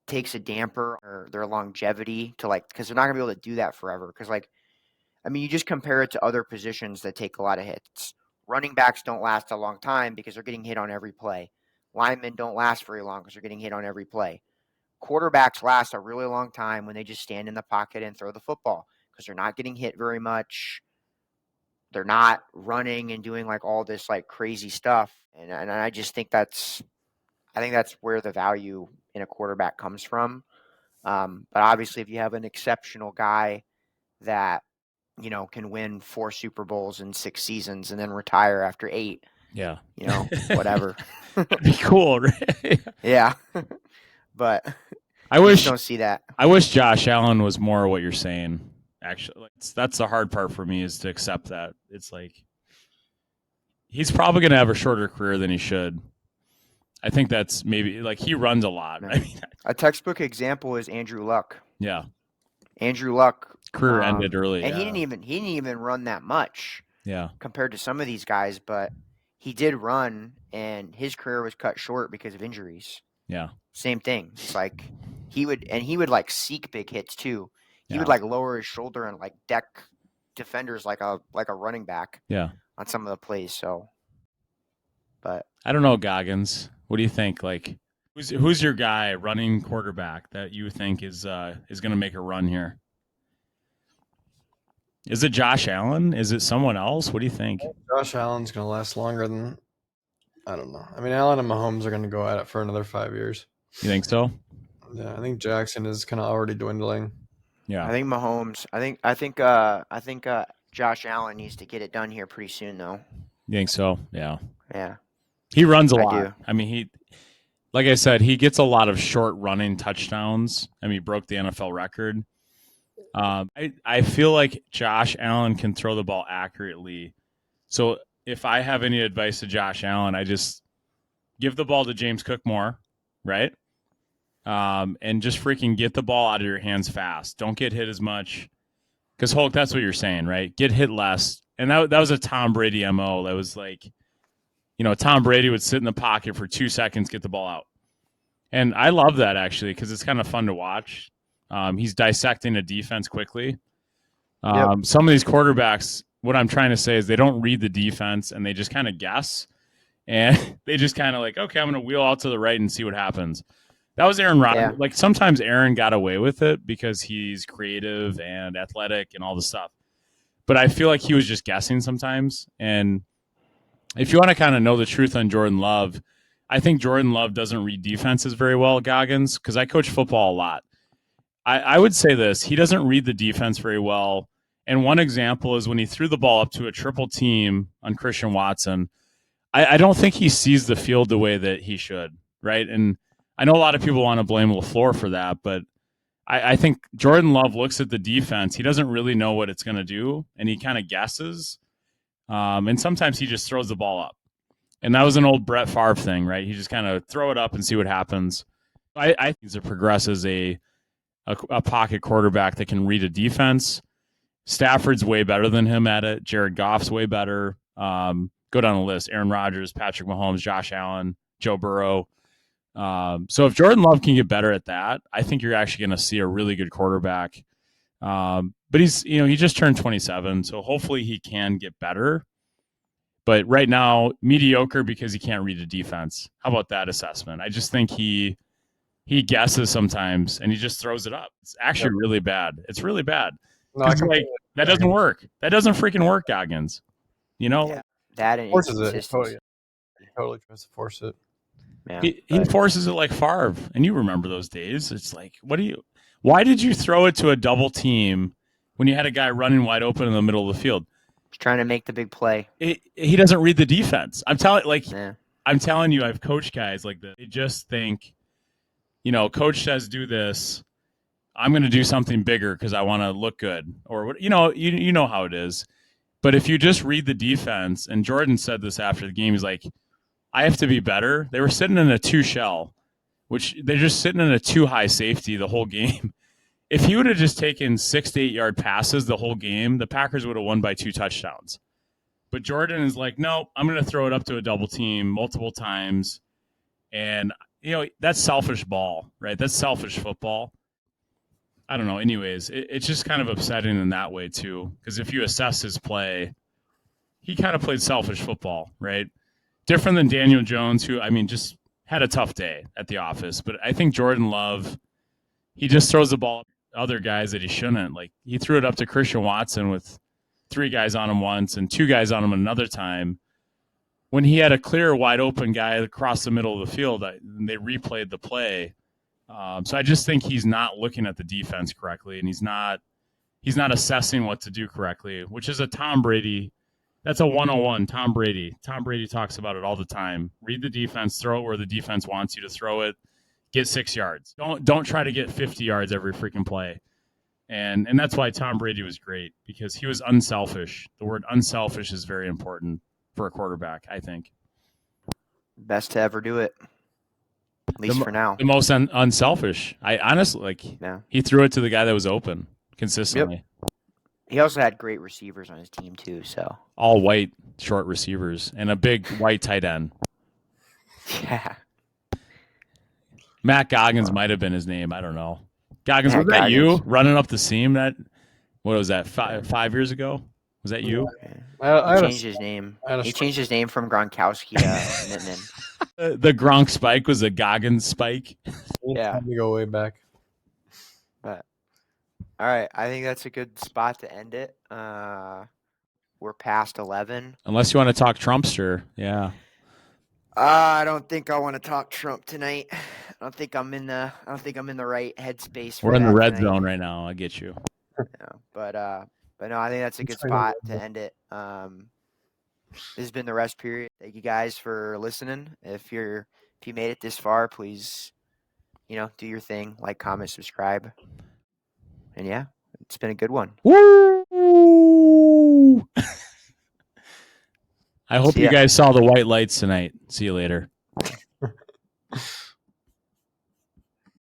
Speaker 2: takes a damper or their longevity to because they're not gonna be able to do that forever. Because I mean, you just compare it to other positions that take a lot of hits. Running backs don't last a long time because they're getting hit on every play. Linemen don't last very long because they're getting hit on every play. Quarterbacks last a really long time when they just stand in the pocket and throw the football because they're not getting hit very much. They're not running and doing all this crazy stuff. And I just think that's where the value in a quarterback comes from. But obviously, if you have an exceptional guy that can win 4 Super Bowls in 6 seasons and then retire after 8.
Speaker 3: yeah,
Speaker 2: Whatever.
Speaker 3: That'd be cool, right?
Speaker 2: Yeah, but
Speaker 3: I
Speaker 2: you
Speaker 3: wish
Speaker 2: don't see that.
Speaker 3: I wish Josh Allen was more what you're saying. Actually, that's the hard part for me is to accept that. It's like he's probably going to have a shorter career than he should. I think that's maybe he runs a lot. I mean,
Speaker 2: a textbook example is Andrew Luck.
Speaker 3: Yeah,
Speaker 2: Andrew Luck
Speaker 3: career ended early,
Speaker 2: and he didn't even run that much.
Speaker 3: Yeah,
Speaker 2: compared to some of these guys, but he did run, and his career was cut short because of injuries.
Speaker 3: Yeah,
Speaker 2: same thing. It's like he would seek big hits too. He would lower his shoulder and deck defenders like a running back.
Speaker 3: Yeah,
Speaker 2: on some of the plays. So, but
Speaker 3: I don't know, Goggins. What do you think? Who's your guy running quarterback that you think is going to make a run here? Is it Josh Allen? Is it someone else? What do you think?
Speaker 1: Josh Allen's going to last longer than I don't know. I mean, Allen and Mahomes are going to go at it for another 5 years.
Speaker 3: You think so?
Speaker 1: Yeah, I think Jackson is kind of already dwindling.
Speaker 3: Yeah.
Speaker 2: I think Mahomes. I think Josh Allen needs to get it done here pretty soon, though.
Speaker 3: You think so? Yeah.
Speaker 2: Yeah,
Speaker 3: He runs a
Speaker 2: I
Speaker 3: lot.
Speaker 2: do.
Speaker 3: I mean, like I said, he gets a lot of short running touchdowns. I mean, he broke the NFL record. I feel like Josh Allen can throw the ball accurately. So if I have any advice to Josh Allen, I just give the ball to James Cook more, right? And just freaking get the ball out of your hands fast. Don't get hit as much. Because Hulk, that's what you're saying, right? Get hit less. And that was a Tom Brady MO. That was like, Tom Brady would sit in the pocket for 2 seconds, get the ball out. And I love that actually because it's kind of fun to watch. He's dissecting a defense quickly. Some of these quarterbacks, what I'm trying to say is they don't read the defense and they just kind of guess. And they just kind of like, okay, I'm going to wheel out to the right and see what happens. That was Aaron Rodgers.
Speaker 2: Yeah.
Speaker 3: Like sometimes Aaron got away with it because he's creative and athletic and all the stuff. But I feel like he was just guessing sometimes. And if you want to kind of know the truth on Jordan Love, I think Jordan Love doesn't read defenses very well, Goggins, because I coach football a lot. I would say this. He doesn't read the defense very well. And one example is when he threw the ball up to a triple team on Christian Watson. I don't think he sees the field the way that he should, right? And I know a lot of people want to blame LaFleur for that, but I think Jordan Love looks at the defense. He doesn't really know what it's going to do, and he kind of guesses. And sometimes he just throws the ball up. And that was an old Brett Favre thing, right? He just kind of throw it up and see what happens. I think it progresses a pocket quarterback that can read a defense. Stafford's way better than him at it. Jared Goff's way better. Go down the list: Aaron Rodgers, Patrick Mahomes, Josh Allen, Joe Burrow. So if Jordan Love can get better at that, I think you're actually going to see a really good quarterback. But he just turned 27, so hopefully he can get better. But right now, mediocre because he can't read a defense. How about that assessment? I just think he guesses sometimes and he just throws it up. It's actually really bad. It's really bad.
Speaker 1: No, I
Speaker 3: That doesn't work. That doesn't freaking work, Goggins.
Speaker 2: Yeah. That and
Speaker 1: forces it.
Speaker 2: inconsistency.
Speaker 1: He totally tries to force it.
Speaker 2: Yeah.
Speaker 3: He forces it like Favre, and you remember those days. It's like, why did you throw it to a double team when you had a guy running wide open in the middle of the field?
Speaker 2: He's trying to make the big play.
Speaker 3: He doesn't read the defense. I'm telling you, I've coached guys like this. They just think, coach says do this. I'm going to do something bigger because I want to look good, or you know how it is. But if you just read the defense, and Jordan said this after the game, he's like, I have to be better. They were sitting in a 2 shell, which they're just sitting in a 2 high safety the whole game. If he would have just taken 6 to 8 yard passes the whole game, the Packers would have won by 2 touchdowns. But Jordan is like, no, I'm going to throw it up to a double team multiple times. And, that's selfish ball, right? That's selfish football. I don't know. Anyways, it's just kind of upsetting in that way, too. Because if you assess his play, he kind of played selfish football, right? Different than Daniel Jones, who, just had a tough day at the office. But I think Jordan Love, he just throws the ball at other guys that he shouldn't. Like, he threw it up to Christian Watson with 3 guys on him once and 2 guys on him another time. When he had a clear, wide open guy across the middle of the field, they replayed the play. So I just think he's not looking at the defense correctly, and he's not assessing what to do correctly, which is a Tom Brady. That's a 101 Tom Brady. Tom Brady talks about it all the time. Read the defense, throw it where the defense wants you to throw it, get 6 yards. Don't try to get 50 yards every freaking play. And that's why Tom Brady was great, because he was unselfish. The word unselfish is very important for a quarterback, I think.
Speaker 2: Best to ever do it. At least for now.
Speaker 3: The most unselfish. I honestly, he threw it to the guy that was open consistently.
Speaker 2: Yep. He also had great receivers on his team, too. So
Speaker 3: all white, short receivers, and a big white tight end.
Speaker 2: Yeah.
Speaker 3: Matt Goggins might have been his name. I don't know. Goggins, was that you running up the seam? What was that, 5 years ago? Was that you?
Speaker 2: He changed his name. He changed his name from Gronkowski to Mittman.
Speaker 3: The Gronk spike was a Goggins spike.
Speaker 2: Yeah.
Speaker 1: We go way back.
Speaker 2: But all right, I think that's a good spot to end it. We're past 11.
Speaker 3: Unless you want to talk Trumpster, yeah.
Speaker 2: I don't think I want to talk Trump tonight. don't think I'm in the right headspace for
Speaker 3: We're in the
Speaker 2: that
Speaker 3: red
Speaker 2: tonight.
Speaker 3: zone right now. I get you.
Speaker 2: Yeah, but no, I think that's a good spot to end it. This has been the rest period. Thank you guys for listening. If you made it this far, please, do your thing, like, comment, subscribe, and yeah, it's been a good one.
Speaker 3: Woo! I hope
Speaker 2: See
Speaker 3: you
Speaker 2: ya.
Speaker 3: guys saw the white lights tonight. See you later.